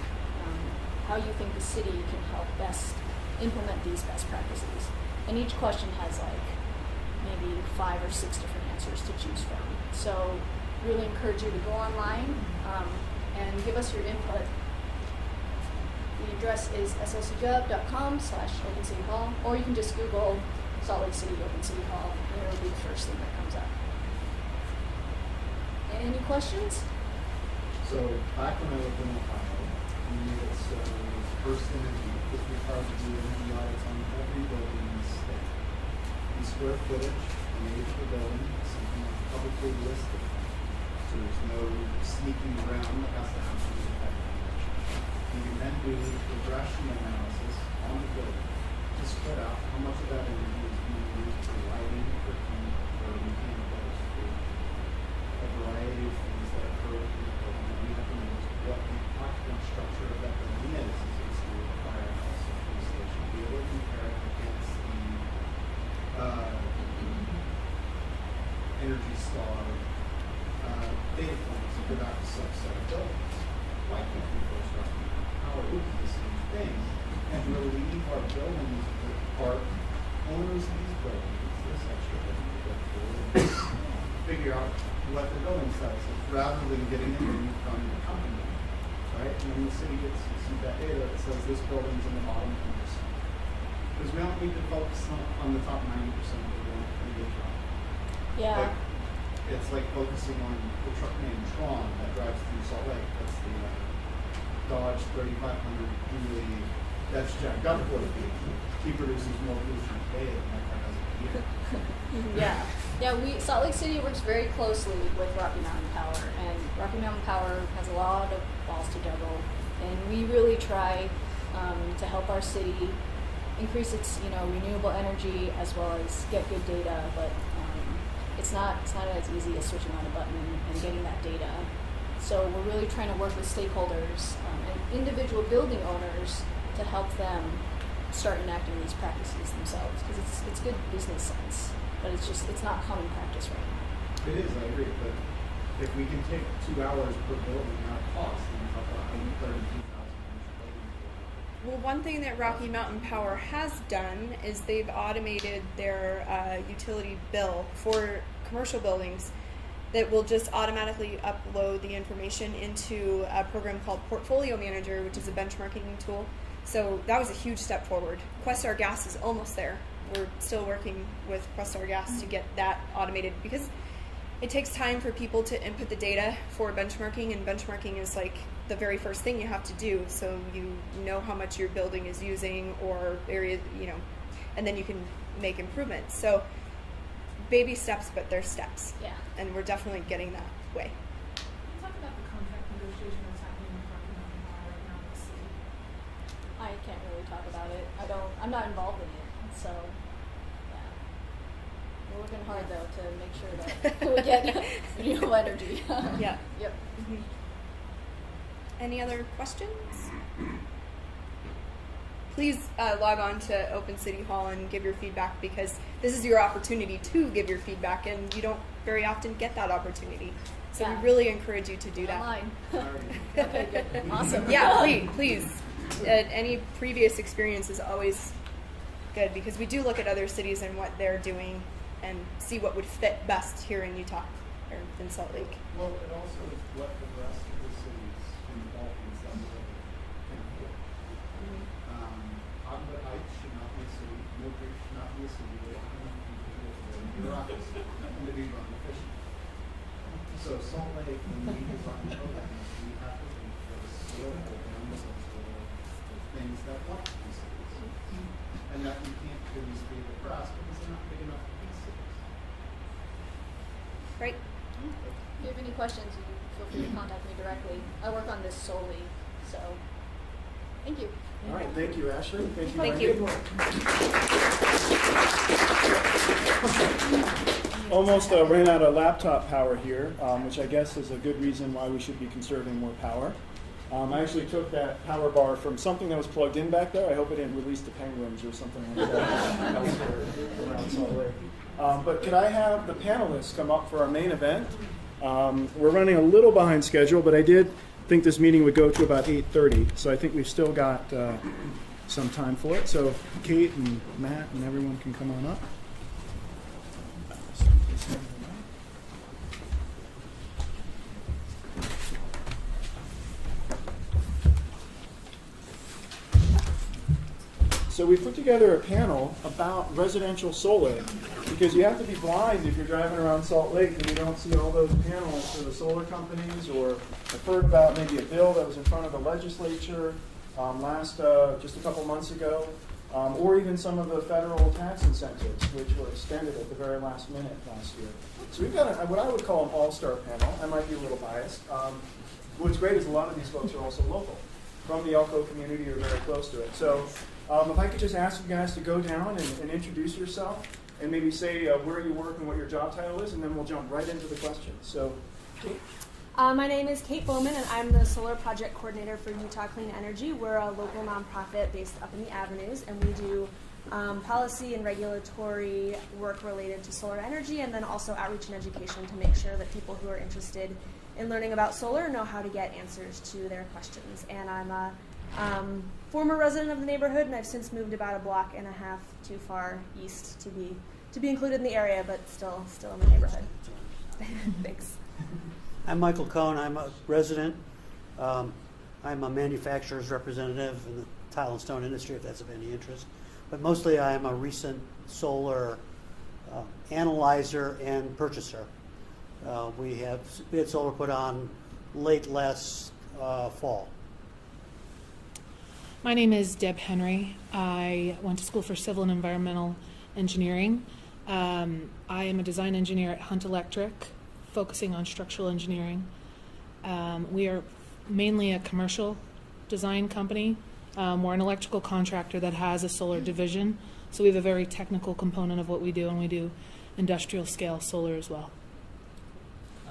how you think the city can help best implement these best practices. And each question has maybe 5 or 6 different answers to choose from. So really encourage you to go online and give us your input. The address is slcgov.com/opencityhall, or you can just Google Salt Lake City Open City Hall, and it'll be the first thing that comes up. Any questions? So back when I lived in Ohio, its first energy was required to do energy audits on every building in the state. The square footage, the age of the building, something that's publicly listed. So there's no sneaking around that has to happen with that information. You can then do regression analysis on the building to spread out how much of that energy is being used for lighting, for heat, or mechanicals, for a variety of things that occur in the building. And we have to know what the occupant structure of that building is it's through the fire and also police station. Be able to compare it against the Energy Star data points for that subset of buildings. Why can't we first recommend how it would be the same thing and relieve our buildings, our owners of these buildings, this extra thing to go through and figure out what the building size is, rather than getting it from the company, right? And when the city gets to see that data, it says this building's in the bottom 10%. Because we don't need to focus on the top 90% of the building, pretty good job. Yeah. It's like focusing on the truck named Tron that drives through Salt Lake. That's the Dodge 3500 Julie. That's Jack Duckworth. He produces more pollution today than that car has a year. Yeah. Salt Lake City works very closely with Rocky Mountain Power, and Rocky Mountain Power has a lot of balls to juggle, and we really try to help our city increase its renewable energy as well as get good data, but it's not as easy as switching on a button and getting that data. So we're really trying to work with stakeholders and individual building owners to help them start enacting these practices themselves, because it's good business sense, but it's not common practice right now. It is, I agree, but if we can take 2 hours per building out of cost, then how about 132,000 each building? Well, one thing that Rocky Mountain Power has done is they've automated their utility bill for commercial buildings that will just automatically upload the information into a program called Portfolio Manager, which is a benchmarking tool. So that was a huge step forward. Questar Gas is almost there. We're still working with Questar Gas to get that automated, because it takes time for people to input the data for benchmarking, and benchmarking is like the very first thing you have to do, so you know how much your building is using or area, and then you can make improvements. So baby steps, but they're steps. Yeah. And we're definitely getting that way. Can you talk about the contract negotiation that's happening in parking lot right now in the city? I can't really talk about it. I'm not involved in it, so yeah. We're working hard though to make sure that we get renewable energy. Yeah. Yep. Mm-hmm. Any other questions? Please log on to Open City Hall and give your feedback, because this is your opportunity to give your feedback, and you don't very often get that opportunity. So Yeah. we really encourage you to do that. Online. Okay, good. Awesome. Yeah, please. Any previous experience is always good, because we do look at other cities and what they're doing and see what would fit best here in Utah or in Salt Lake. Well, it also is what the rest of the cities involved in some way can afford. Ogden Heights should not be a city, Mill Creek should not be a city, they don't have enough people to live there, bureaucracy, and to be run efficiently. So Salt Lake, when we design programs, we have to think for the scale programs of the things that want to be cities. And that you can't do these be the press because they're not big enough to be cities. Right? If you have any questions, you feel free to contact me directly. I work on this solely, so thank you. All right, thank you, Ashley. Thank you, Thank Wendy. Almost ran out of laptop power here, which I guess is a good reason why we should be conserving more power. I actually took that power bar from something that was plugged in back there. I hope it didn't release the penguins or something like that elsewhere around Salt Lake. But could I have the panelists come up for our main event? We're running a little behind schedule, but I did think this meeting would go to about 8:30, so I think we've still got some time for it. So Kate and Matt and everyone can come on up. So we put together a panel about residential solar, because you have to be blind if you're driving around Salt Lake and you don't see all those panels for the solar companies, or I've heard about maybe a bill that was in front of the legislature just a couple months ago, or even some of the federal tax incentives, which were extended at the very last minute last year. So we've got what I would call an all-star panel. I might be a little biased. What's great is a lot of these folks are also local, from the ELPCO community or very close to it. So if I could just ask you guys to go down and introduce yourself, and maybe say where you work and what your job title is, and then we'll jump right into the questions. So, Kate? My name is Kate Bowman, and I'm the Solar Project Coordinator for Utah Clean Energy. We're a local nonprofit based up in the Avenues, and we do policy and regulatory work related to solar energy, and then also outreach and education to make sure that people who are interested in learning about solar know how to get answers to their questions. And I'm a former resident of the neighborhood, and I've since moved about a block and a half too far east to be included in the area, but still in the neighborhood. Thanks. I'm Michael Cohn. I'm a resident. I'm a manufacturer's representative in the tile and stone industry, if that's of any interest. But mostly I am a recent solar analyzer and purchaser. We had solar put on late last fall. My name is Deb Henry. I went to school for civil and environmental engineering. I am a design engineer at Hunt Electric, focusing on structural engineering. We are mainly a commercial design company. We're an electrical contractor that has a solar division, so we have a very technical component of what we do, and we do industrial scale solar as well.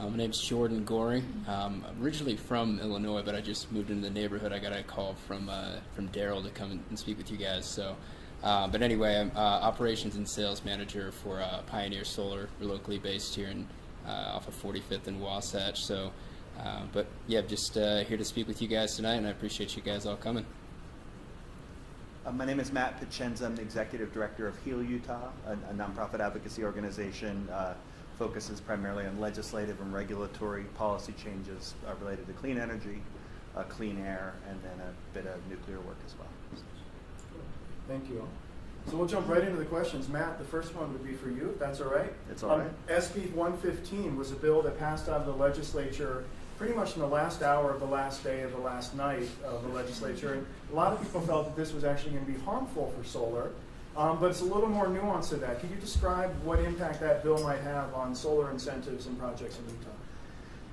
My name's Jordan Goring. I'm originally from Illinois, but I just moved into the neighborhood. I got a call from Daryl to come and speak with you guys. So, but anyway, I'm operations and sales manager for Pioneer Solar. We're locally based here off of 45th and Wasatch. So, but yeah, just here to speak with you guys tonight, and I appreciate you guys all coming. My name is Matt Picenza. I'm the executive director of HEAL Utah, a nonprofit advocacy organization. Focuses primarily on legislative and regulatory policy changes related to clean energy, clean air, and then a bit of nuclear work as well. Thank you all. So we'll jump right into the questions. Matt, the first one would be for you, if that's all right. It's all right. SB 115 was a bill that passed out of the legislature pretty much in the last hour of the last day of the last night of the legislature. And a lot of people felt that this was actually going to be harmful for solar, but it's a little more nuanced than that. Could you describe what impact that bill might have on solar incentives and projects in Utah?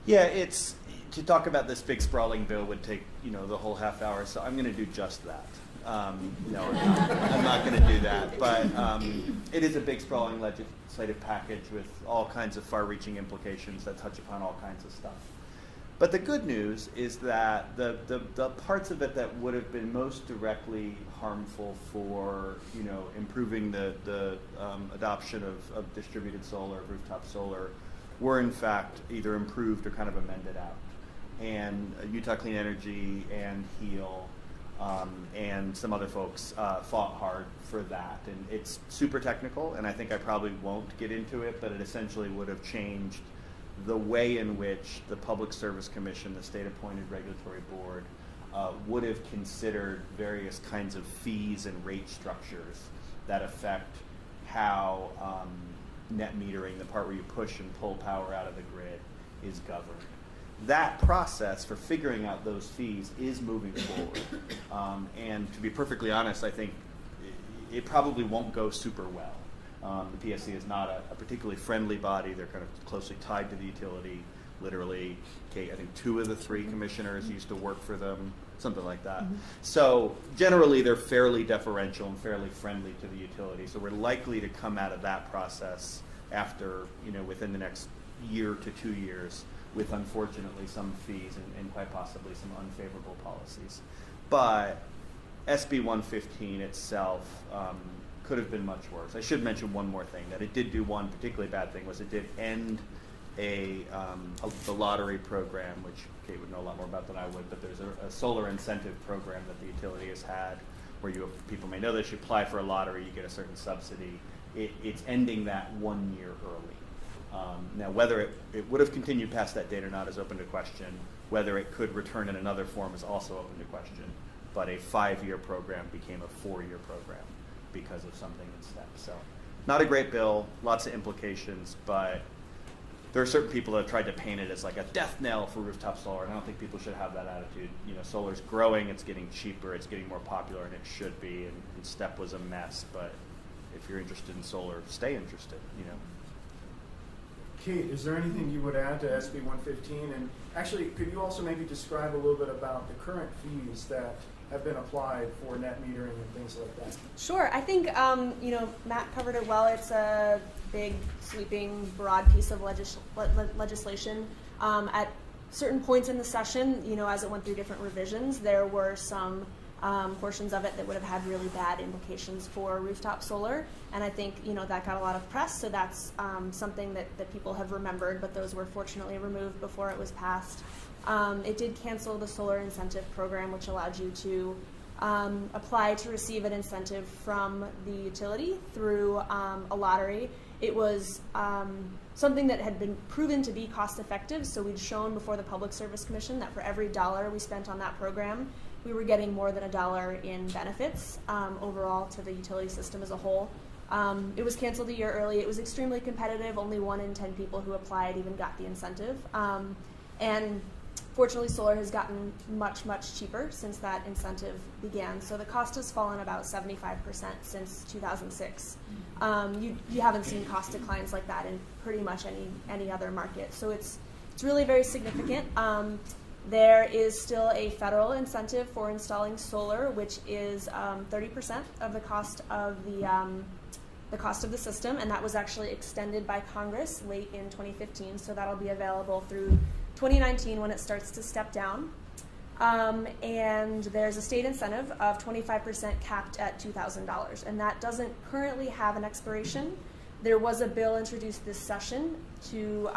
Yeah, it's to talk about this big sprawling bill would take the whole half hour, so I'm going to do just that. No, I'm not going to do that. But it is a big sprawling legislative package with all kinds of far-reaching implications that touch upon all kinds of stuff. But the good news is that the parts of it that would have been most directly harmful for improving the adoption of distributed solar, rooftop solar, were in fact either improved or kind of amended out. And Utah Clean Energy and HEAL and some other folks fought hard for that. And it's super technical, and I think I probably won't get into it, but it essentially would have changed the way in which the Public Service Commission, the state-appointed regulatory board, would have considered various kinds of fees and rate structures that affect how net metering, the part where you push and pull power out of the grid, is governed. That process for figuring out those fees is moving forward. And to be perfectly honest, I think it probably won't go super well. The PSC is not a particularly friendly body. They're kind of closely tied to the utility. Literally, I think 2 of the 3 commissioners used to work for them, something like that. Mm-hmm. So generally, they're fairly deferential and fairly friendly to the utility. So we're likely to come out of that process after, within the next year to 2 years, with unfortunately some fees and quite possibly some unfavorable policies. But SB 115 itself could have been much worse. I should mention one more thing, that it did do one particularly bad thing, was it did end the lottery program, which Kate would know a lot more about than I would, but there's a solar incentive program that the utility has had where people may know this, you apply for a lottery, you get a certain subsidy. It's ending that 1 year early. Now, whether it would have continued past that date or not is open to question. Whether it could return in another form is also open to question. But a 5-year program became a 4-year program because of something in step. So not a great bill, lots of implications, but there are certain people that have tried to paint it as like a death knell for rooftop solar, and I don't think people should have that attitude. Solar's growing, it's getting cheaper, it's getting more popular, and it should be, and step was a mess, but if you're interested in solar, stay interested, Kate, is there anything you would add to SB 115? And actually, could you also maybe describe a little bit about the current fees that have been applied for net metering and things like that? Sure. I think, Matt covered it well. It's a big, sweeping, broad piece of legislation. At certain points in the session, as it went through different revisions, there were some portions of it that would have had really bad implications for rooftop solar. And I think, that got a lot of press, so that's something that people have remembered, but those were fortunately removed before it was passed. It did cancel the solar incentive program, which allowed you to apply to receive an incentive from the utility through a lottery. It was something that had been proven to be cost effective, so we'd shown before the Public Service Commission that for every $1 we spent on that program, we were getting more than $1 in benefits overall to the utility system as a whole. It was canceled a year early. It was extremely competitive. Only 1 in 10 people who applied even got the incentive. And fortunately, solar has gotten much, much cheaper since that incentive began. So the cost has fallen about 75% since 2006. You haven't seen cost declines like that in pretty much any other market. So it's really very significant. There is still a federal incentive for installing solar, which is 30% of the cost of the system, and that was actually extended by Congress late in 2015. So that'll be available through 2019 when it starts to step down. And there's a state incentive of 25% capped at $2,000, and that doesn't currently have an expiration. There was a bill introduced this session to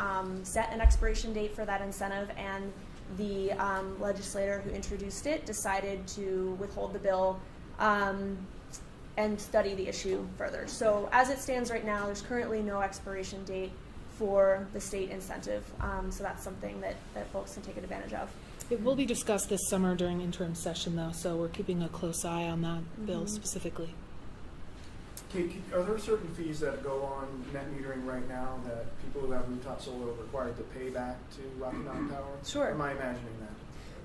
set an expiration date for that incentive, and the legislator who introduced it decided to withhold the bill and study the issue further. So as it stands right now, there's currently no expiration date for the state incentive. So that's something that folks can take advantage of. It will be discussed this summer during interim session, though, so we're keeping a close eye on that bill specifically. Kate, are there certain fees that go on net metering right now that people who have rooftop solar are required to pay back to Rocky Mountain Power? Sure. Or am I imagining that?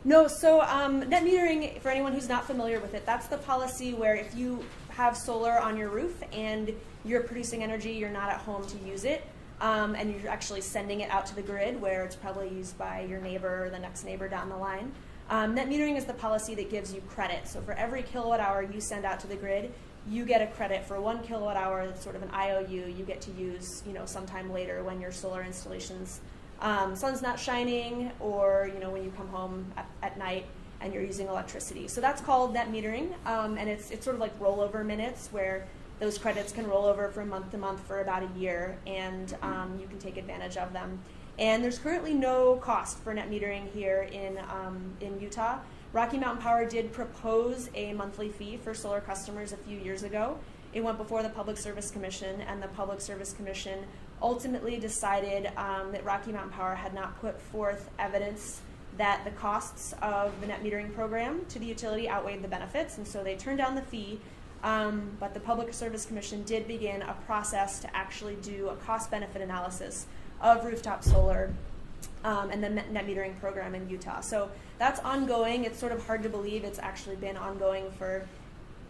No, so net metering, for anyone who's not familiar with it, that's the policy where if you have solar on your roof and you're producing energy, you're not at home to use it, and you're actually sending it out to the grid where it's probably used by your neighbor or the next neighbor down the line. Net metering is the policy that gives you credit. So for every kilowatt hour you send out to the grid, you get a credit for 1 kilowatt hour. That's sort of an IOU you get to use, sometime later when your solar installation's sun's not shining, or when you come home at night and you're using electricity. So that's called net metering, and it's sort of like rollover minutes where those credits can roll over from month to month for about a year, and you can take advantage of them. And there's currently no cost for net metering here in Utah. Rocky Mountain Power did propose a monthly fee for solar customers a few years ago. It went before the Public Service Commission, and the Public Service Commission ultimately decided that Rocky Mountain Power had not put forth evidence that the costs of the net metering program to the utility outweighed the benefits, and so they turned down the fee. But the Public Service Commission did begin a process to actually do a cost-benefit analysis of rooftop solar and the net metering program in Utah. So that's ongoing. It's sort of hard to believe it's actually been ongoing for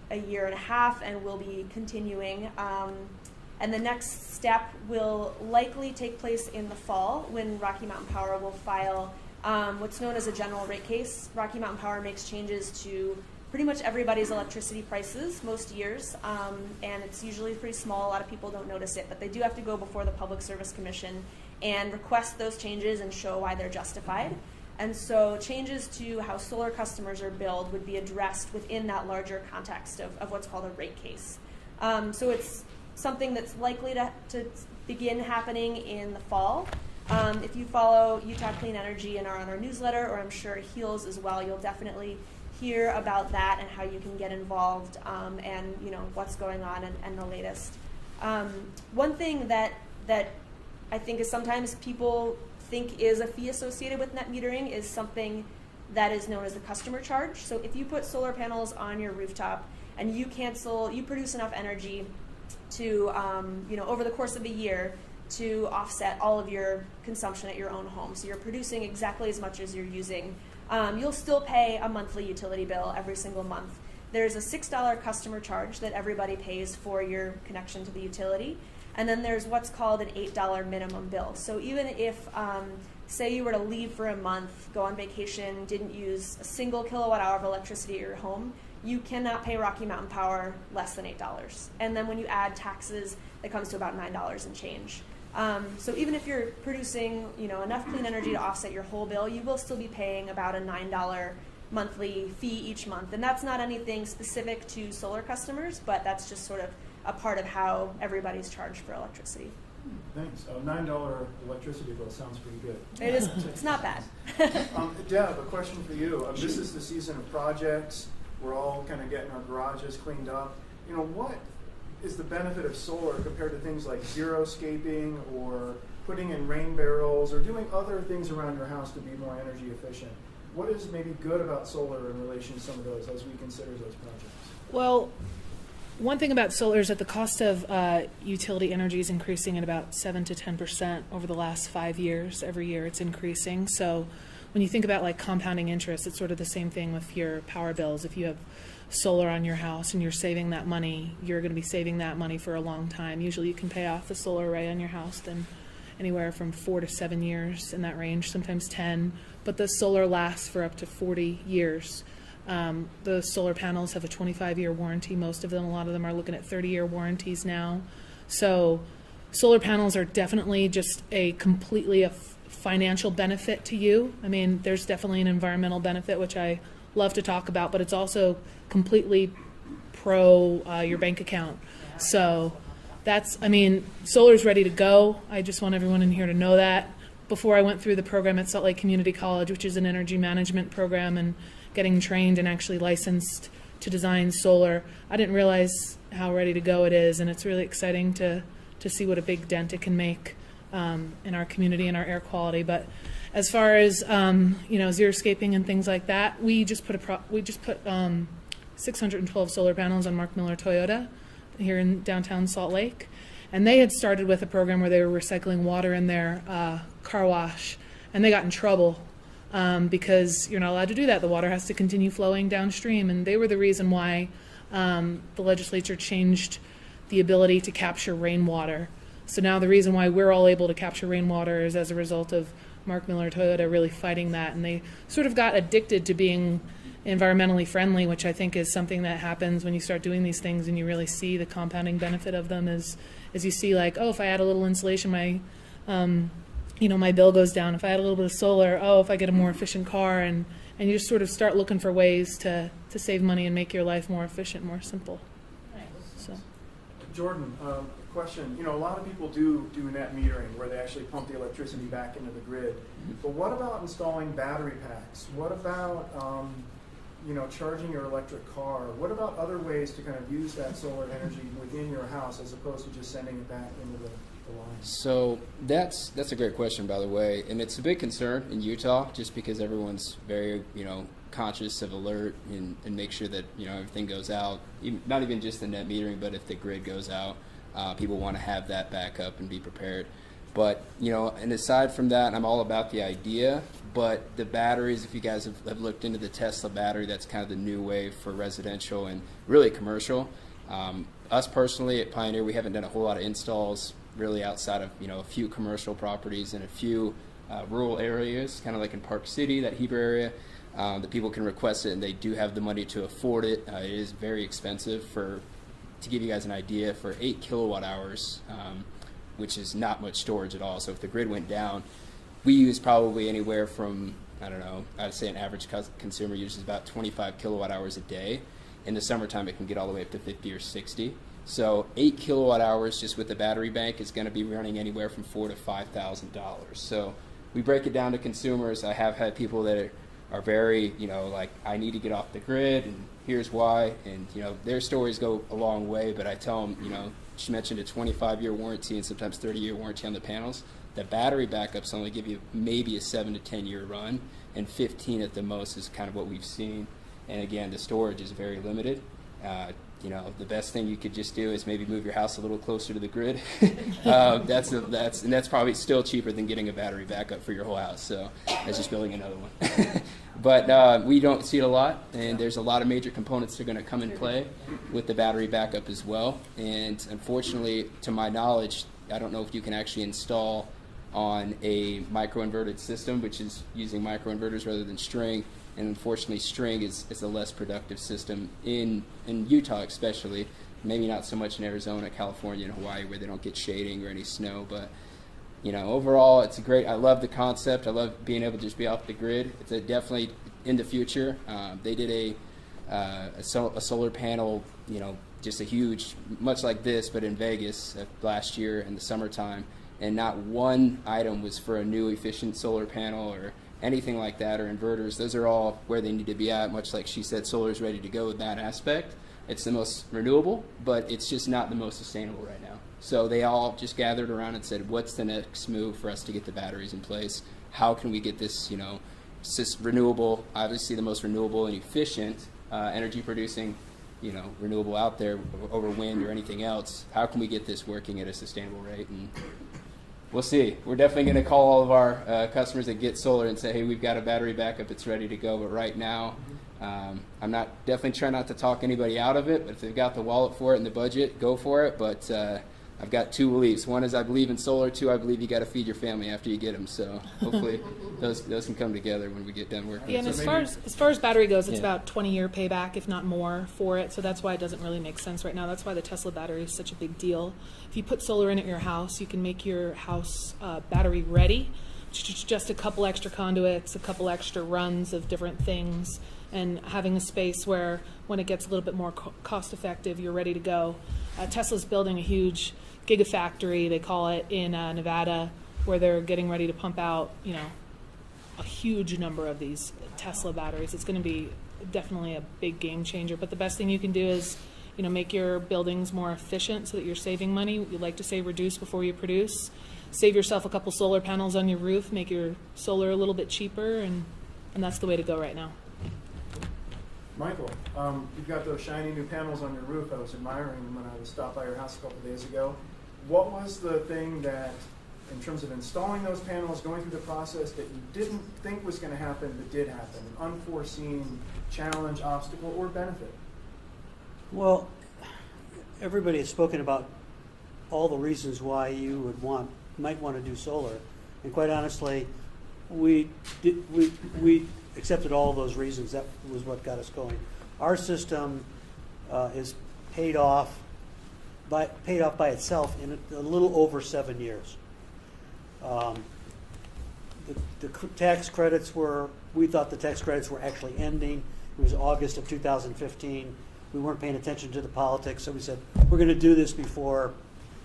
a year and a half and will be continuing. And the next step will likely take place in the fall when Rocky Mountain Power will file what's known as a general rate case. Rocky Mountain Power makes changes to pretty much everybody's electricity prices most years, and it's usually pretty small. A lot of people don't notice it, but they do have to go before the Public Service Commission and request those changes and show why they're justified. And so changes to how solar customers are billed would be addressed within that larger context of what's called a rate case. So it's something that's likely to begin happening in the fall. If you follow Utah Clean Energy and are on our newsletter, or I'm sure HEALS as well, you'll definitely hear about that and how you can get involved, and what's going on and the latest. One thing that I think is sometimes people think is a fee associated with net metering is something that is known as the customer charge. So if you put solar panels on your rooftop and you produce enough energy to, over the course of a year to offset all of your consumption at your own home. So you're producing exactly as much as you're using. You'll still pay a monthly utility bill every single month. There's a $6 customer charge that everybody pays for your connection to the utility. And then there's what's called an $8 minimum bill. So even if, say you were to leave for a month, go on vacation, didn't use a single kilowatt hour of electricity at your home, you cannot pay Rocky Mountain Power less than $8. And then when you add taxes, it comes to about $9 and change. So even if you're producing, enough clean energy to offset your whole bill, you will still be paying about a $9 monthly fee each month. And that's not anything specific to solar customers, but that's just sort of a part of how everybody's charged for electricity. Thanks. A $9 electricity bill sounds pretty good. It is. It's not bad. Deb, a question for you. This is the season of projects. We're all kind of getting our garages cleaned up. What is the benefit of solar compared to things like xeriscaping or putting in rain barrels or doing other things around your house to be more energy efficient? What is maybe good about solar in relation to some of those as we consider those projects? Well, one thing about solar is that the cost of utility energy is increasing at about 7 to 10% over the last 5 years. Every year it's increasing. So when you think about like compounding interest, it's sort of the same thing with your power bills. If you have solar on your house and you're saving that money, you're going to be saving that money for a long time. Usually you can pay off the solar array on your house in anywhere from 4 to 7 years, in that range, sometimes 10. But the solar lasts for up to 40 years. The solar panels have a 25-year warranty. Most of them, a lot of them are looking at 30-year warranties now. So solar panels are definitely just completely a financial benefit to you. I mean, there's definitely an environmental benefit, which I love to talk about, but it's also completely pro your bank account. So solar's ready to go. I just want everyone in here to know that. Before I went through the program at Salt Lake Community College, which is an energy management program, and getting trained and actually licensed to design solar, I didn't realize how ready to go it is, and it's really exciting to see what a big dent it can make in our community and our air quality. But as far as xeriscaping and things like that, we just put 612 solar panels on Mark Miller Toyota here in downtown Salt Lake. And they had started with a program where they were recycling water in their car wash, and they got in trouble because you're not allowed to do that. The water has to continue flowing downstream, and they were the reason why the legislature changed the ability to capture rainwater. So now the reason why we're all able to capture rainwater is as a result of Mark Miller Toyota really fighting that, and they sort of got addicted to being environmentally friendly, which I think is something that happens when you start doing these things and you really see the compounding benefit of them. As you see, like, oh, if I add a little insulation, my my bill goes down. If I add a little bit of solar, oh, if I get a more efficient car, and you just sort of start looking for ways to save money and make your life more efficient, more simple. So, Jordan, question. A lot of people do net metering where they actually pump the electricity back into the grid. But what about installing battery packs? What about charging your electric car? What about other ways to kind of use that solar energy within your house as opposed to just sending it back into the line? So that's a great question, by the way, and it's a big concern in Utah just because everyone's very conscious of alert and make sure that everything goes out. Not even just the net metering, but if the grid goes out, people want to have that backup and be prepared. But and aside from that, I'm all about the idea. But the batteries, if you guys have looked into the Tesla battery, that's kind of the new wave for residential and really commercial. Us personally at Pioneer, we haven't done a whole lot of installs really outside of a few commercial properties and a few rural areas, kind of like in Park City, that Heber area. That people can request it, and they do have the money to afford it. It is very expensive. To give you guys an idea, for 8 kilowatt hours, which is not much storage at all. So if the grid went down, we use probably anywhere from, I'd say an average consumer uses about 25 kilowatt hours a day. In the summertime, it can get all the way up to 50 or 60. So 8 kilowatt hours just with the battery bank is going to be running anywhere from $4,000 to $5,000. So we break it down to consumers. I have had people that are very, like, I need to get off the grid, and here's why. And, their stories go a long way, but I tell them, she mentioned a 25-year warranty and sometimes 30-year warranty on the panels. The battery backups only give you maybe a 7 to 10-year run, and 15 at the most is kind of what we've seen. And again, the storage is very limited. The best thing you could just do is maybe move your house a little closer to the grid. That's probably still cheaper than getting a battery backup for your whole house. So that's just building another one. But we don't see it a lot, and there's a lot of major components that are going to come in play with the battery backup as well. And unfortunately, to my knowledge, I don't know if you can actually install on a microinverted system, which is using microinverters rather than string. And unfortunately, string is a less productive system in Utah especially. Maybe not so much in Arizona, California, and Hawaii, where they don't get shading or any snow. But overall, it's I love the concept. I love being able to just be off the grid. It's definitely in the future. They did a solar panel, just a huge, much like this, but in Vegas last year in the summertime, and not one item was for a new efficient solar panel or anything like that, or inverters. Those are all where they need to be at, much like she said, solar is ready to go with that aspect. It's the most renewable, but it's just not the most sustainable right now. So they all just gathered around and said, what's the next move for us to get the batteries in place? How can we get this, renewable, obviously the most renewable and efficient energy producing, renewable out there over wind or anything else? How can we get this working at a sustainable rate? And we'll see. We're definitely going to call all of our customers that get solar and say, hey, we've got a battery backup, it's ready to go. But right now, I'm definitely trying not to talk anybody out of it, but if they've got the wallet for it and the budget, go for it. But I've got two beliefs. One is I believe in solar. Two, I believe you got to feed your family after you get them. So hopefully those can come together when we get done working. Yeah, and as far as battery goes, it's about 20-year payback, if not more, for it. So that's why it doesn't really make sense right now. That's why the Tesla battery is such a big deal. If you put solar in at your house, you can make your house battery ready. Just a couple extra conduits, a couple extra runs of different things, and having a space where when it gets a little bit more cost effective, you're ready to go. Tesla's building a huge gigafactory, they call it, in Nevada, where they're getting ready to pump out, a huge number of these Tesla batteries. It's going to be definitely a big game changer. But the best thing you can do is, make your buildings more efficient so that you're saving money. You like to say reduce before you produce. Save yourself a couple solar panels on your roof, make your solar a little bit cheaper, and that's the way to go right now. Michael, you've got those shiny new panels on your roof. I was admiring them when I stopped by your house a couple days ago. What was the thing that, in terms of installing those panels, going through the process, that you didn't think was going to happen but did happen? An unforeseen challenge, obstacle, or benefit? Well, everybody has spoken about all the reasons why you might want to do solar, and quite honestly, we accepted all of those reasons. That was what got us going. Our system is paid off by itself in a little over 7 years. The tax credits we thought the tax credits were actually ending. It was August of 2015. We weren't paying attention to the politics, so we said, we're going to do this before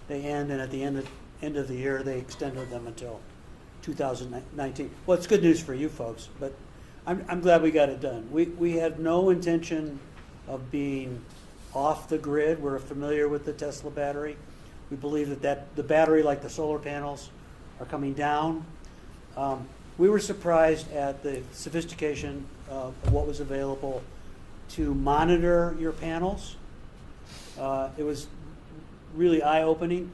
they end, and at the end of the year, they extended them until 2019. Well, it's good news for you folks, but I'm glad we got it done. We had no intention of being off the grid. We're familiar with the Tesla battery. We believe that the battery, like the solar panels, are coming down. We were surprised at the sophistication of what was available to monitor your panels. It was really eye-opening.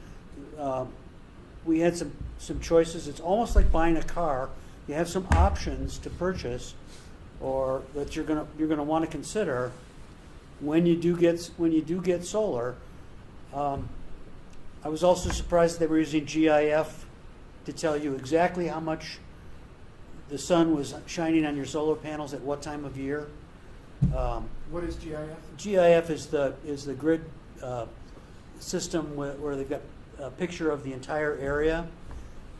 We had some choices. It's almost like buying a car. You have some options to purchase, or that you're gonna want to consider when you do get solar. I was also surprised that they were using GIF to tell you exactly how much the sun was shining on your solar panels at what time of year. What is GIF? GIF is the grid system where they've got a picture of the entire area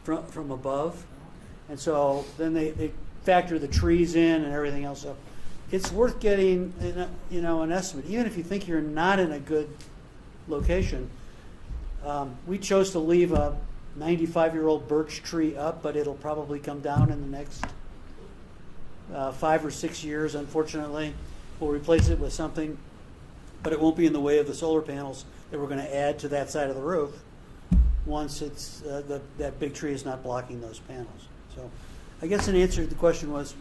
from above, and so then they factor the trees in and everything else. So it's worth getting an estimate, even if you think you're not in a good location. We chose to leave a 95-year-old birch tree up, but it'll probably come down in the next 5 or 6 years, unfortunately. We'll replace it with something, but it won't be in the way of the solar panels that we're going to add to that side of the roof once it's that big tree is not blocking those panels. So I guess an answer to the question is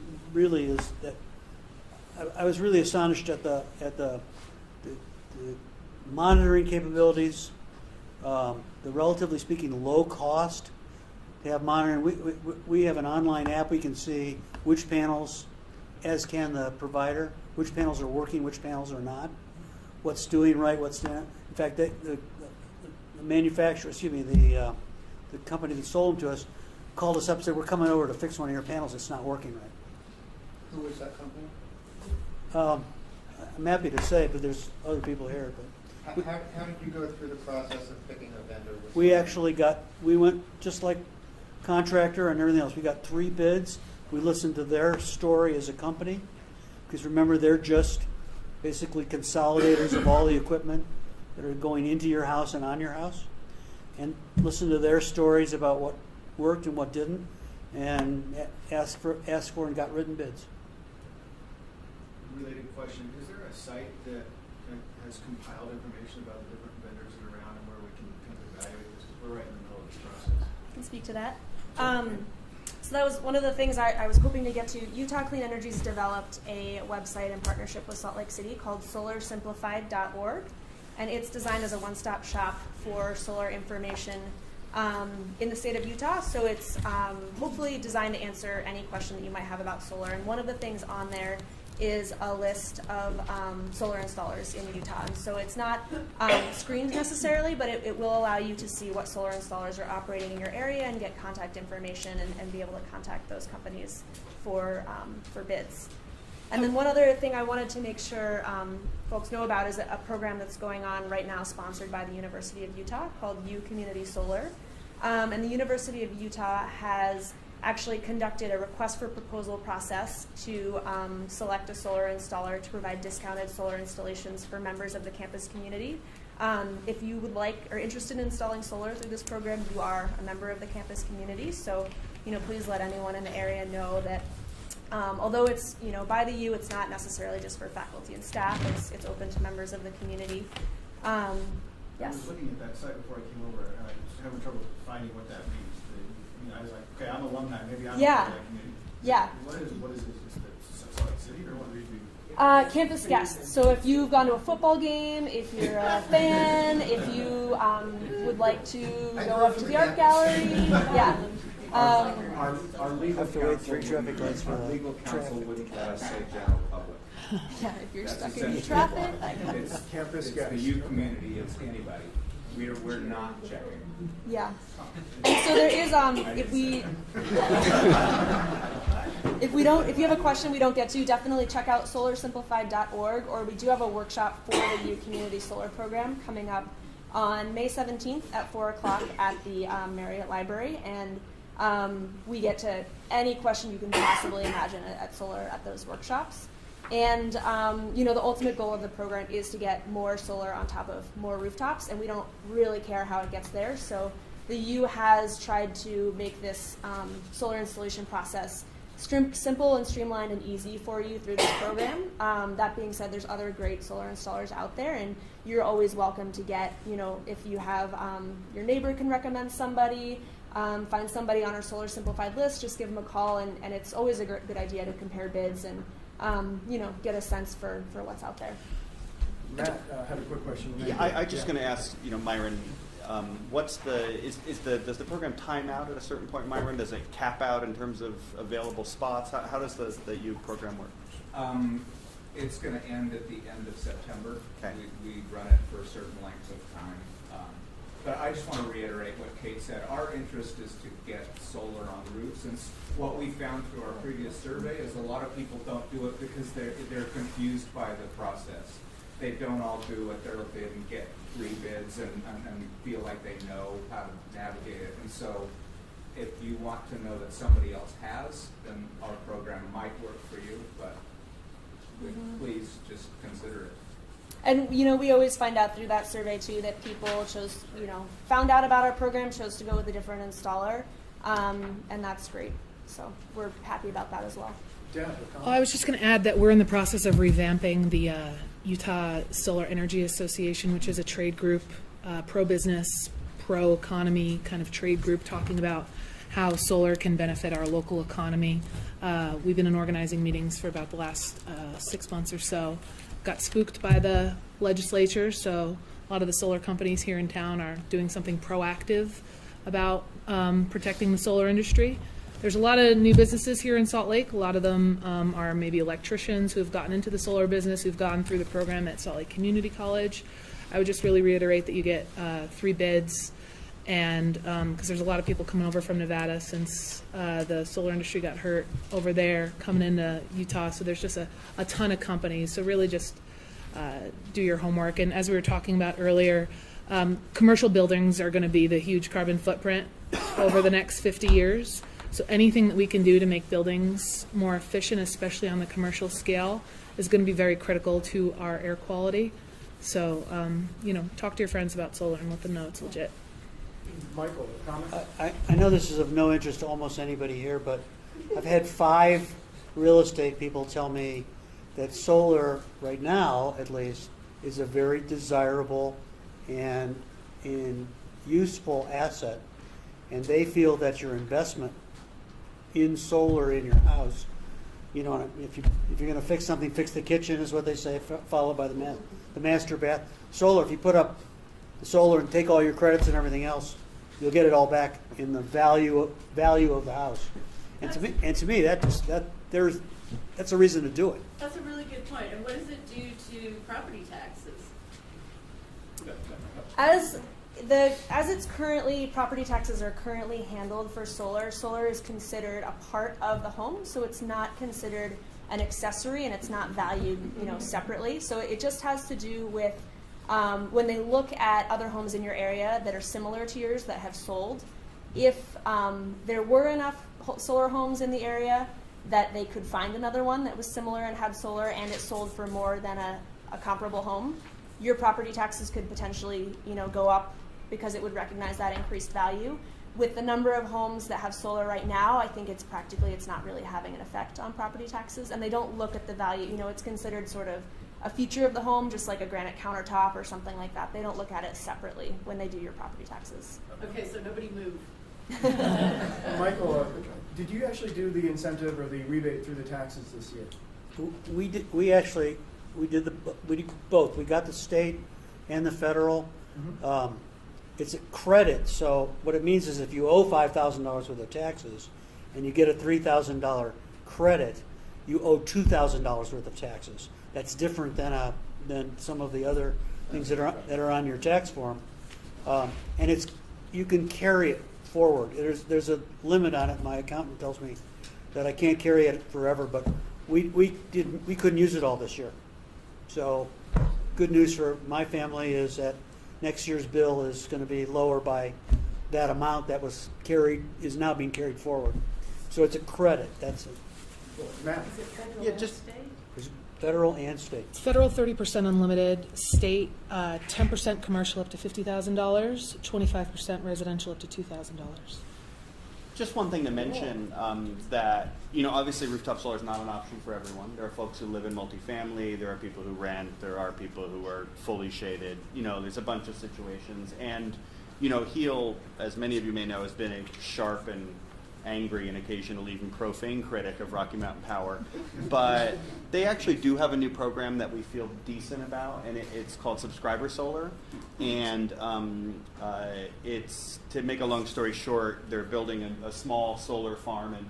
that I was really astonished at the monitoring capabilities, the relatively speaking low cost to have monitoring. We have an online app. We can see which panels, as can the provider, which panels are working, which panels are not, what's doing right, what's not. In fact, the manufacturer, the company that sold them to us, called us up and said, we're coming over to fix one of your panels. It's not working right. Who is that company? I'm happy to say, but there's other people here. But How did you go through the process of picking a vendor? We went just like contractor and everything else. We got 3 bids. We listened to their story as a company, because remember, they're just basically consolidators of all the equipment that are going into your house and on your house, and listen to their stories about what worked and what didn't, and ask for and got written bids. Related question, is there a site that has compiled information about the different vendors that are around and where we can kind of evaluate this? Because we're right in the middle of this process. I can speak to that. So that was one of the things I was hoping to get to. Utah Clean Energy's developed a website in partnership with Salt Lake City called solarsimplified.org, and it's designed as a one-stop shop for solar information in the state of Utah. So it's hopefully designed to answer any question that you might have about solar. And one of the things on there is a list of solar installers in Utah. And so it's not screened necessarily, but it will allow you to see what solar installers are operating in your area and get contact information and be able to contact those companies for bids. And then one other thing I wanted to make sure folks know about is a program that's going on right now sponsored by the University of Utah called U Community Solar. And the University of Utah has actually conducted a request for proposal process to select a solar installer to provide discounted solar installations for members of the campus community. If you would like or interested in installing solar through this program, you are a member of the campus community. So, please let anyone in the area know that although it's by the U, it's not necessarily just for faculty and staff. It's open to members of the community. Yes. I was looking at that site before I came over, and I was having trouble finding what that means. I was like, okay, I'm alumni, maybe I'm Yeah. part of that community. Yeah. What is this? Is it Salt Lake City or what? Campus guests. So if you've gone to a football game, if you're a fan, if you would like to go up to the art gallery, yeah. Our legal Have to wait counsel, 3 traffic lights for our the legal counsel traffic. wouldn't let us say general public. Yeah, if you're That's stuck in essentially- traffic. It's Campus it's guests. the U community, it's anybody. We're not checking. Yeah. And so there is if you have a question we don't get to, definitely check out solarsimplified.org, or we do have a workshop for the U Community Solar Program coming up on May 17th at 4 o'clock at the Marriott Library, and we get to any question you can possibly imagine at solar at those workshops. And the ultimate goal of the program is to get more solar on top of more rooftops, and we don't really care how it gets there. So the U has tried to make this solar installation process simple and streamlined and easy for you through this program. That being said, there's other great solar installers out there, and you're always welcome to get, if you have your neighbor can recommend somebody, find somebody on our Solar Simplified list, just give them a call, and it's always a good idea to compare bids and get a sense for what's out there. Matt had a quick question. Yeah, I just going to ask, Myron, does the program time out at a certain point, Myron? Does it cap out in terms of available spots? How does the U program work? It's going to end at the end of September. Okay. We run it for a certain length of time. But I just want to reiterate what Kate said. Our interest is to get solar on the roof, since what we found through our previous survey is a lot of people don't do it because they're confused by the process. They don't all do it. They'll bid and get 3 bids and feel like they know how to navigate it. And so if you want to know that somebody else has, then our program might work for you, but please just consider it. And, we always find out through that survey, too, that people chose, found out about our program, chose to go with a different installer, and that's great. So we're happy about that as well. I was just going to add that we're in the process of revamping the Utah Solar Energy Association, which is a trade group, pro-business, pro-economy kind of trade group, talking about how solar can benefit our local economy. We've been in organizing meetings for about the last 6 months or so. Got spooked by the legislature, so a lot of the solar companies here in town are doing something proactive about protecting the solar industry. There's a lot of new businesses here in Salt Lake. A lot of them are maybe electricians who have gotten into the solar business, who've gone through the program at Salt Lake Community College. I would just really reiterate that you get 3 bids, and because there's a lot of people coming over from Nevada since the solar industry got hurt over there, coming into Utah, so there's just a ton of companies. So really just do your homework. And as we were talking about earlier, commercial buildings are going to be the huge carbon footprint over the next 50 years. So anything that we can do to make buildings more efficient, especially on the commercial scale, is going to be very critical to our air quality. So, talk to your friends about solar and let them know it's legit. Michael, comments? I know this is of no interest to almost anybody here, but I've had 5 real estate people tell me that solar, right now at least, is a very desirable and useful asset. And they feel that your investment in solar in your house, if you're going to fix something, fix the kitchen is what they say, followed by the master bath. Solar, if you put up the solar and take all your credits and everything else, you'll get it all back in the value of the house. And to me, that's a reason to do it. That's a really good point. And what does it do to property taxes? As it's currently, property taxes are currently handled for solar. Solar is considered a part of the home, so it's not considered an accessory, and it's not valued, separately. So it just has to do with when they look at other homes in your area that are similar to yours that have sold. If there were enough solar homes in the area that they could find another one that was similar and had solar, and it sold for more than a comparable home, your property taxes could potentially, go up because it would recognize that increased value. With the number of homes that have solar right now, I think it's not really having an effect on property taxes, and they don't look at the value. It's considered sort of a feature of the home, just like a granite countertop or something like that. They don't look at it separately when they do your property taxes. Okay, so nobody move. Michael, did you actually do the incentive or the rebate through the taxes this year? We did both. We got the state and the federal. It's a credit, so what it means is if you owe $5,000 worth of taxes and you get a $3,000 credit, you owe $2,000 worth of taxes. That's different than some of the other things that are on your tax form, and you can carry it forward. There's a limit on it. My accountant tells me that I can't carry it forever, but we couldn't use it all this year. So good news for my family is that next year's bill is going to be lower by that amount that is now being carried forward. So it's a credit. That's it. Matt? Is it federal Yeah, or just- state? Federal and state. Federal 30% unlimited, state 10% commercial up to $50,000, 25% residential up to $2,000. Just one thing to mention, that, obviously rooftop solar is not an option for everyone. There are folks who live in multifamily, there are people who rent, there are people who are fully shaded. There's a bunch of situations. And, HEAL, as many of you may know, has been a sharp and angry and occasionally even profane critic of Rocky Mountain Power. But they actually do have a new program that we feel decent about, and it's called Subscriber Solar. And it's, to make a long story short, they're building a small solar farm in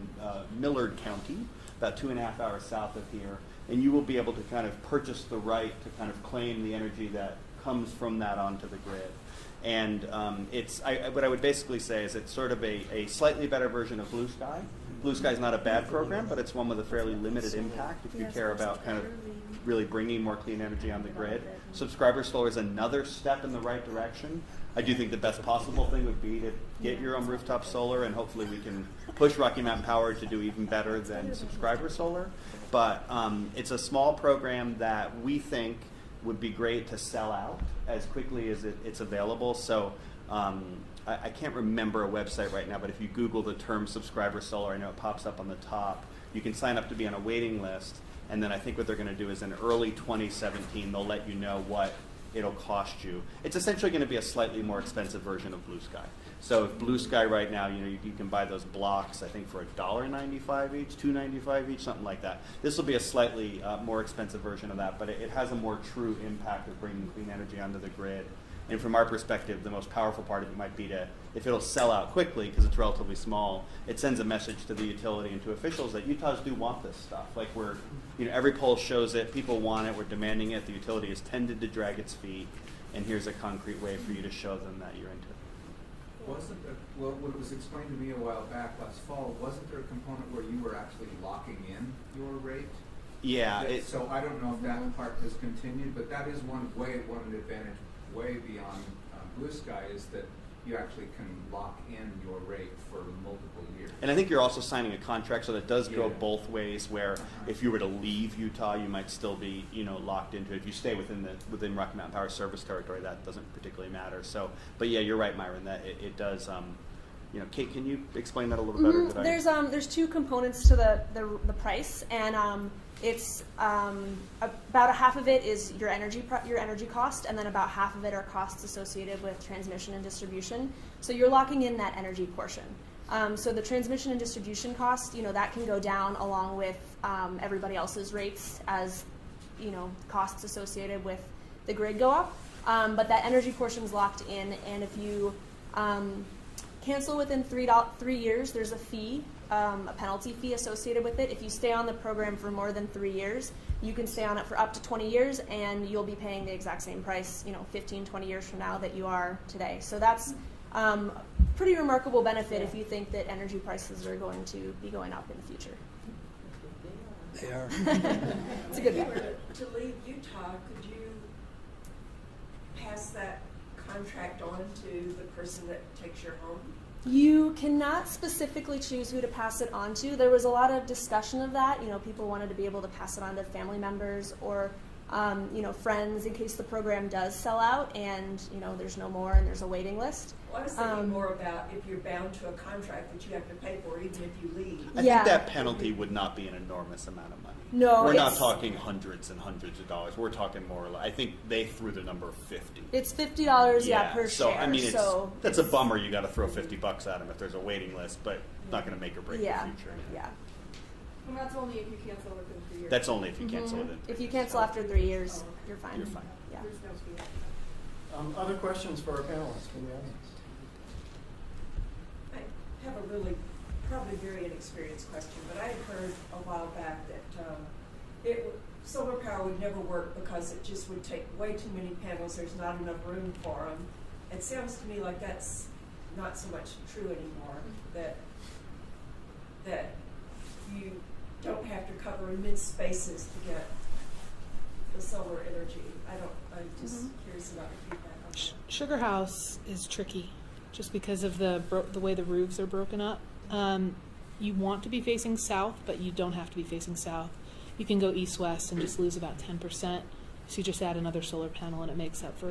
Millard County, about 2.5 hours south of here. And you will be able to kind of purchase the right to kind of claim the energy that comes from that onto the grid. And what I would basically say is it's sort of a slightly better version of Blue Sky. Blue Sky is not a bad program, but it's one with a fairly limited impact if you care about kind of really bringing more clean energy on the grid. Subscriber Solar is another step in the right direction. I do think the best possible thing would be to get your own rooftop solar, and hopefully we can push Rocky Mountain Power to do even better than Subscriber Solar. But it's a small program that we think would be great to sell out as quickly as it's available. So I can't remember a website right now, but if you Google the term Subscriber Solar, I know it pops up on the top. You can sign up to be on a waiting list, and then I think what they're going to do is in early 2017, they'll let you know what it'll cost you. It's essentially going to be a slightly more expensive version of Blue Sky. So if Blue Sky right now, you can buy those blocks, I think for $1.95 each, $2.95 each, something like that. This will be a slightly more expensive version of that, but it has a more true impact of bringing clean energy onto the grid. And from our perspective, the most powerful part of it might be if it'll sell out quickly, because it's relatively small, it sends a message to the utility and to officials that Utahs do want this stuff. Like every poll shows it, people want it, we're demanding it, the utility has tended to drag its feet, and here's a concrete way for you to show them that you're into it. What was explained to me a while back last fall, wasn't there a component where you were actually locking in your rate? Yeah. So I don't know if that part has continued, but that is one advantage way beyond Blue Sky is that you actually can lock in your rate for multiple years. And I think you're also signing a contract, so that does go both ways, where if you were to leave Utah, you might still be, locked into it. If you stay within Rocky Mountain Power service territory, that doesn't particularly matter. So, but yeah, you're right, Myron, that it does. Kate, can you explain that a little better? There's two components to the price, and it's about a half of it is your energy cost, and then about half of it are costs associated with transmission and distribution. So you're locking in that energy portion. So the transmission and distribution cost, that can go down along with everybody else's rates as costs associated with the grid go up. But that energy portion is locked in, and if you cancel within 3 years, there's a fee. A penalty fee associated with it. If you stay on the program for more than 3 years, you can stay on it for up to 20 years, and you'll be paying the exact same price, 15, 20 years from now that you are today. So that's pretty remarkable benefit if you think that energy prices are going to be going up in the future. They are. It's a good If you were to leave Utah, could you pass that contract on to the person that takes your home? You cannot specifically choose who to pass it on to. There was a lot of discussion of that. People wanted to be able to pass it on to family members or, friends in case the program does sell out and, there's no more and there's a waiting list. Well, I was thinking more about if you're bound to a contract that you have to pay for even if you leave. I think that penalty would not be an enormous amount of money. No, we're not talking hundreds and hundreds of dollars. We're talking more. I think they threw the number of $50. It's $50, per so, share. I mean, that's a bummer. You got to throw $50 at them if there's a waiting list, but not going to make or break the future. Yeah. And that's only if you cancel within 3 years. That's only if you cancel within 3 If you years. cancel after 3 years, you're fine. You're fine. Yeah. There's no fee. Other questions for our panelists from the audience? I have a really, probably very inexperienced question, but I had heard a while back that solar power would never work because it just would take way too many panels. There's not enough room for them. It sounds to me like that's not so much true anymore. That you don't have to cover immense spaces to get the solar energy. I'm just curious about the feedback on that. Sugar House is tricky, just because of the way the roofs are broken up. You want to be facing south, but you don't have to be facing south. You can go east-west and just lose about 10%. So you just add another solar panel and it makes up for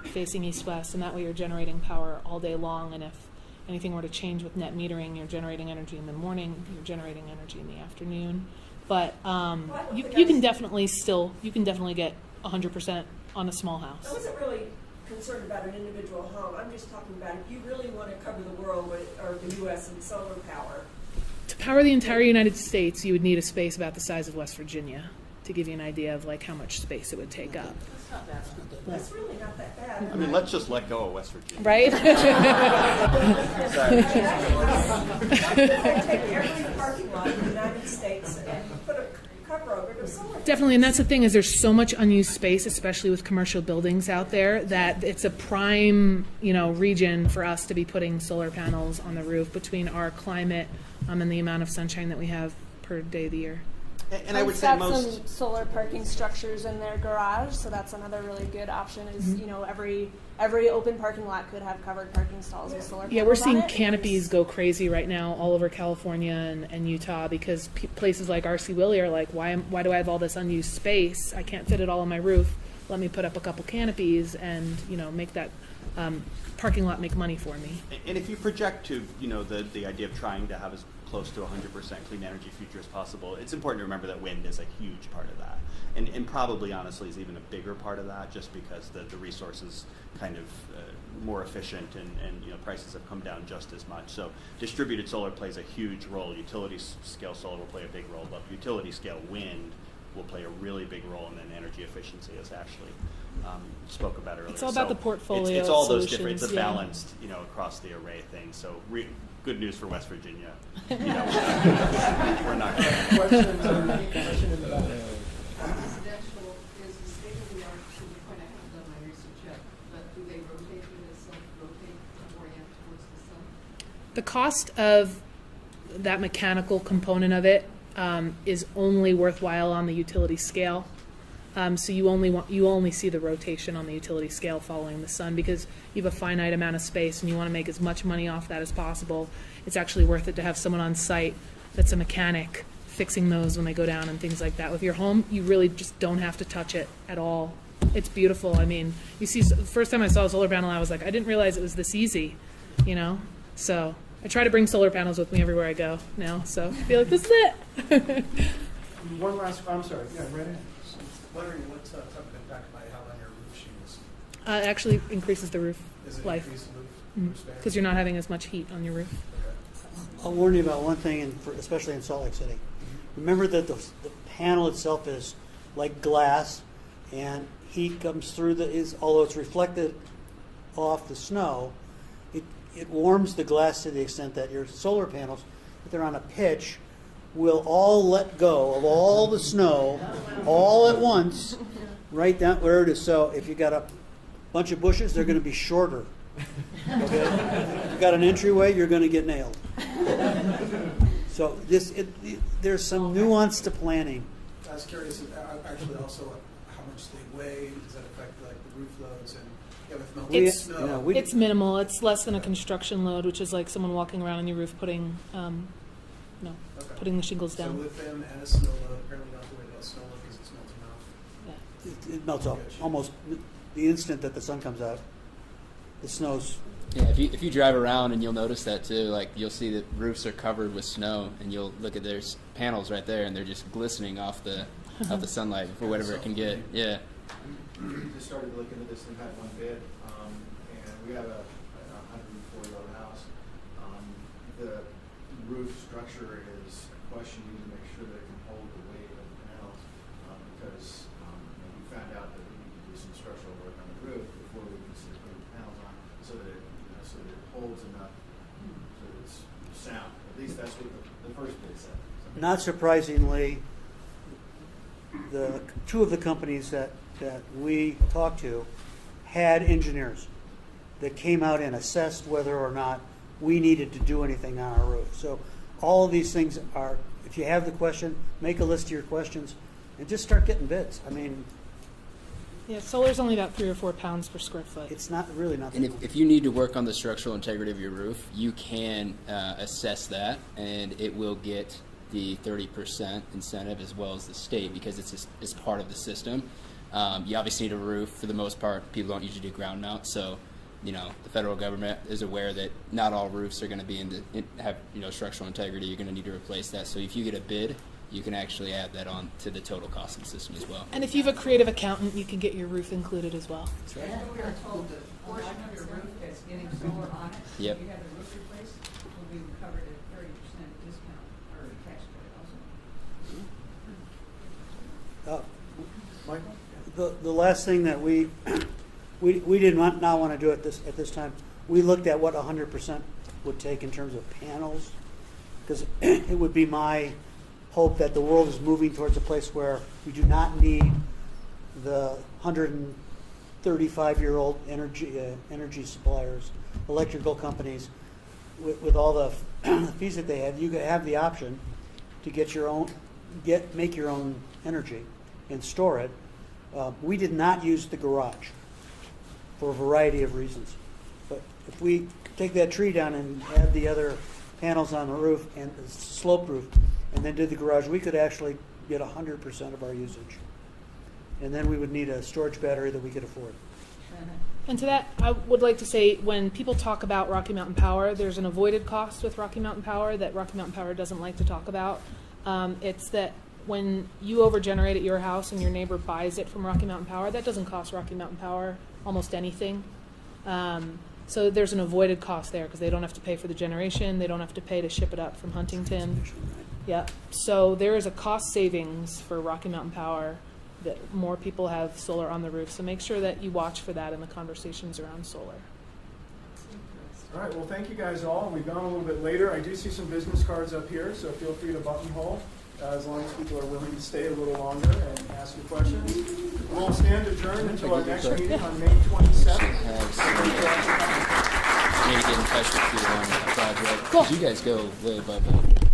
facing east-west, and that way you're generating power all day long. And if anything were to change with net metering, you're generating energy in the morning, you're generating energy in the afternoon. But you can definitely get 100% on a small house. I wasn't really concerned about an individual home. I'm just talking about if you really want to cover the world or the U.S. in solar power. To power the entire United States, you would need a space about the size of West Virginia, to give you an idea of like how much space it would take up. That's not that bad. That's really not that bad. I mean, let's just let go of West Virginia. Right? Take every parking lot in the United States and put a cover over it or somewhere. Definitely, and that's the thing, is there's so much unused space, especially with commercial buildings out there, that it's a prime, region for us to be putting solar panels on the roof between our climate and the amount of sunshine that we have per day of the year. And I would say got most some solar parking structures in their garage, so that's another really good option. Is every open parking lot could have covered parking stalls with solar panels. Yeah, we're seeing on it. canopies go crazy right now all over California and Utah, because places like R.C. Willey are like, why do I have all this unused space? I can't fit it all on my roof. Let me put up a couple canopies and make that parking lot make money for me. And if you project to, the idea of trying to have as close to 100% clean energy future as possible, it's important to remember that wind is a huge part of that. And probably, honestly, is even a bigger part of that, just because the resource is kind of more efficient and prices have come down just as much. So distributed solar plays a huge role. Utility scale solar will play a big role, but utility scale wind will play a really big role in energy efficiency, as Ashley spoke about earlier. It's all about the portfolio. It's all those solutions, different. It's a balanced, across the array of things. So good news for West Virginia. We're not. Question in the back. Residential is the state of the art to the point I haven't done my research yet, but do they rotate? Do they self-rotate to orient towards the sun? The cost of that mechanical component of it is only worthwhile on the utility scale. So you only see the rotation on the utility scale following the sun, because you have a finite amount of space and you want to make as much money off that as possible. It's actually worth it to have someone on site that's a mechanic fixing those when they go down and things like that. With your home, you really just don't have to touch it at all. It's beautiful. I mean, you see, the first time I saw a solar panel, I was like, I didn't realize it was this easy, So I try to bring solar panels with me everywhere I go now. So I feel like this is it. One last, I'm sorry, yeah, right in. Wondering what type of impact might have on your roof shingles? It actually increases the roof Does it life. increase the roof span? Because you're not having as much heat on your roof. I'll warn you about one thing, especially in Salt Lake City. Remember that the panel itself is like glass, and heat comes through although it's reflected off the snow, it warms the glass to the extent that your solar panels, if they're on a pitch, will all let go of all the snow all at once, right down where it is. So if you got a bunch of bushes, they're going to be shorter. Okay? If you got an entryway, you're going to get nailed. So there's some nuance to planning. I was curious, actually, also how much they weigh. Does that affect the roof loads and with melting snow? It's minimal. It's less than a construction load, which is like someone walking around on your roof putting putting the shingles down. So with them and a snow load, apparently not the way about snow load because it's melting off. It melts off almost the instant that the sun comes out. The snow's. Yeah, if you drive around, and you'll notice that too, like you'll see that roofs are covered with snow, and you'll look at their panels right there, and they're just glistening off the sunlight for whatever it can get. Yeah. We just started looking at this and had one bid, and we have a 104-year-old house. The roof structure is a question. You need to make sure that it can hold the weight of the panels, because we found out that we need to do some structural work on the roof before we consider putting the panels on, so that it holds enough, so that it's sound. At least that's what the first bid said. So. Not surprisingly, the two of the companies that we talked to had engineers that came out and assessed whether or not we needed to do anything on our roof. So all of these things are, if you have the question, make a list of your questions and just start getting bids. I mean, Yeah, solar's only about 3 or 4 pounds per square foot. it's not really nothing. And if you need to work on the structural integrity of your roof, you can assess that, and it will get the 30% incentive as well as the state, because it's part of the system. You obviously need a roof. For the most part, people don't usually do ground mount, so the federal government is aware that not all roofs are going to be have structural integrity. You're going to need to replace that. So if you get a bid, you can actually add that on to the total cost of the system as well. And if you have a creative accountant, you can get your roof included as well. That's right. And we are told that a portion of your roof that's getting solar on it, Yep. if you have the roof replaced, will be covered at 30% discount or tax credit also. Michael? The last thing that we did not want to do at this time, we looked at what 100% would take in terms of panels, because it would be my hope that the world is moving towards a place where we do not need the 135-year-old energy suppliers, electrical companies, with all the fees that they have. You could have the option to make your own energy and store it. We did not use the garage for a variety of reasons. But if we take that tree down and add the other panels on the roof and the slope roof, and then did the garage, we could actually get 100% of our usage. And then we would need a storage battery that we could afford. And to that, I would like to say, when people talk about Rocky Mountain Power, there's an avoided cost with Rocky Mountain Power that Rocky Mountain Power doesn't like to talk about. It's that when you overgenerate at your house and your neighbor buys it from Rocky Mountain Power, that doesn't cost Rocky Mountain Power almost anything. So there's an avoided cost there because they don't have to pay for the generation. They don't have to pay to ship it up from Huntington. Yeah. So there is a cost savings for Rocky Mountain Power that more people have solar on the roof. So make sure that you watch for that in the conversations around solar. All right, well, thank you guys all. We've gone a little bit later. I do see some business cards up here, so feel free to buttonhole as long as people are willing to stay a little longer and ask your questions. We'll stand adjourned until our next meeting on May 27th. I need to get in touch with you on a project. Cool. You guys go way above that.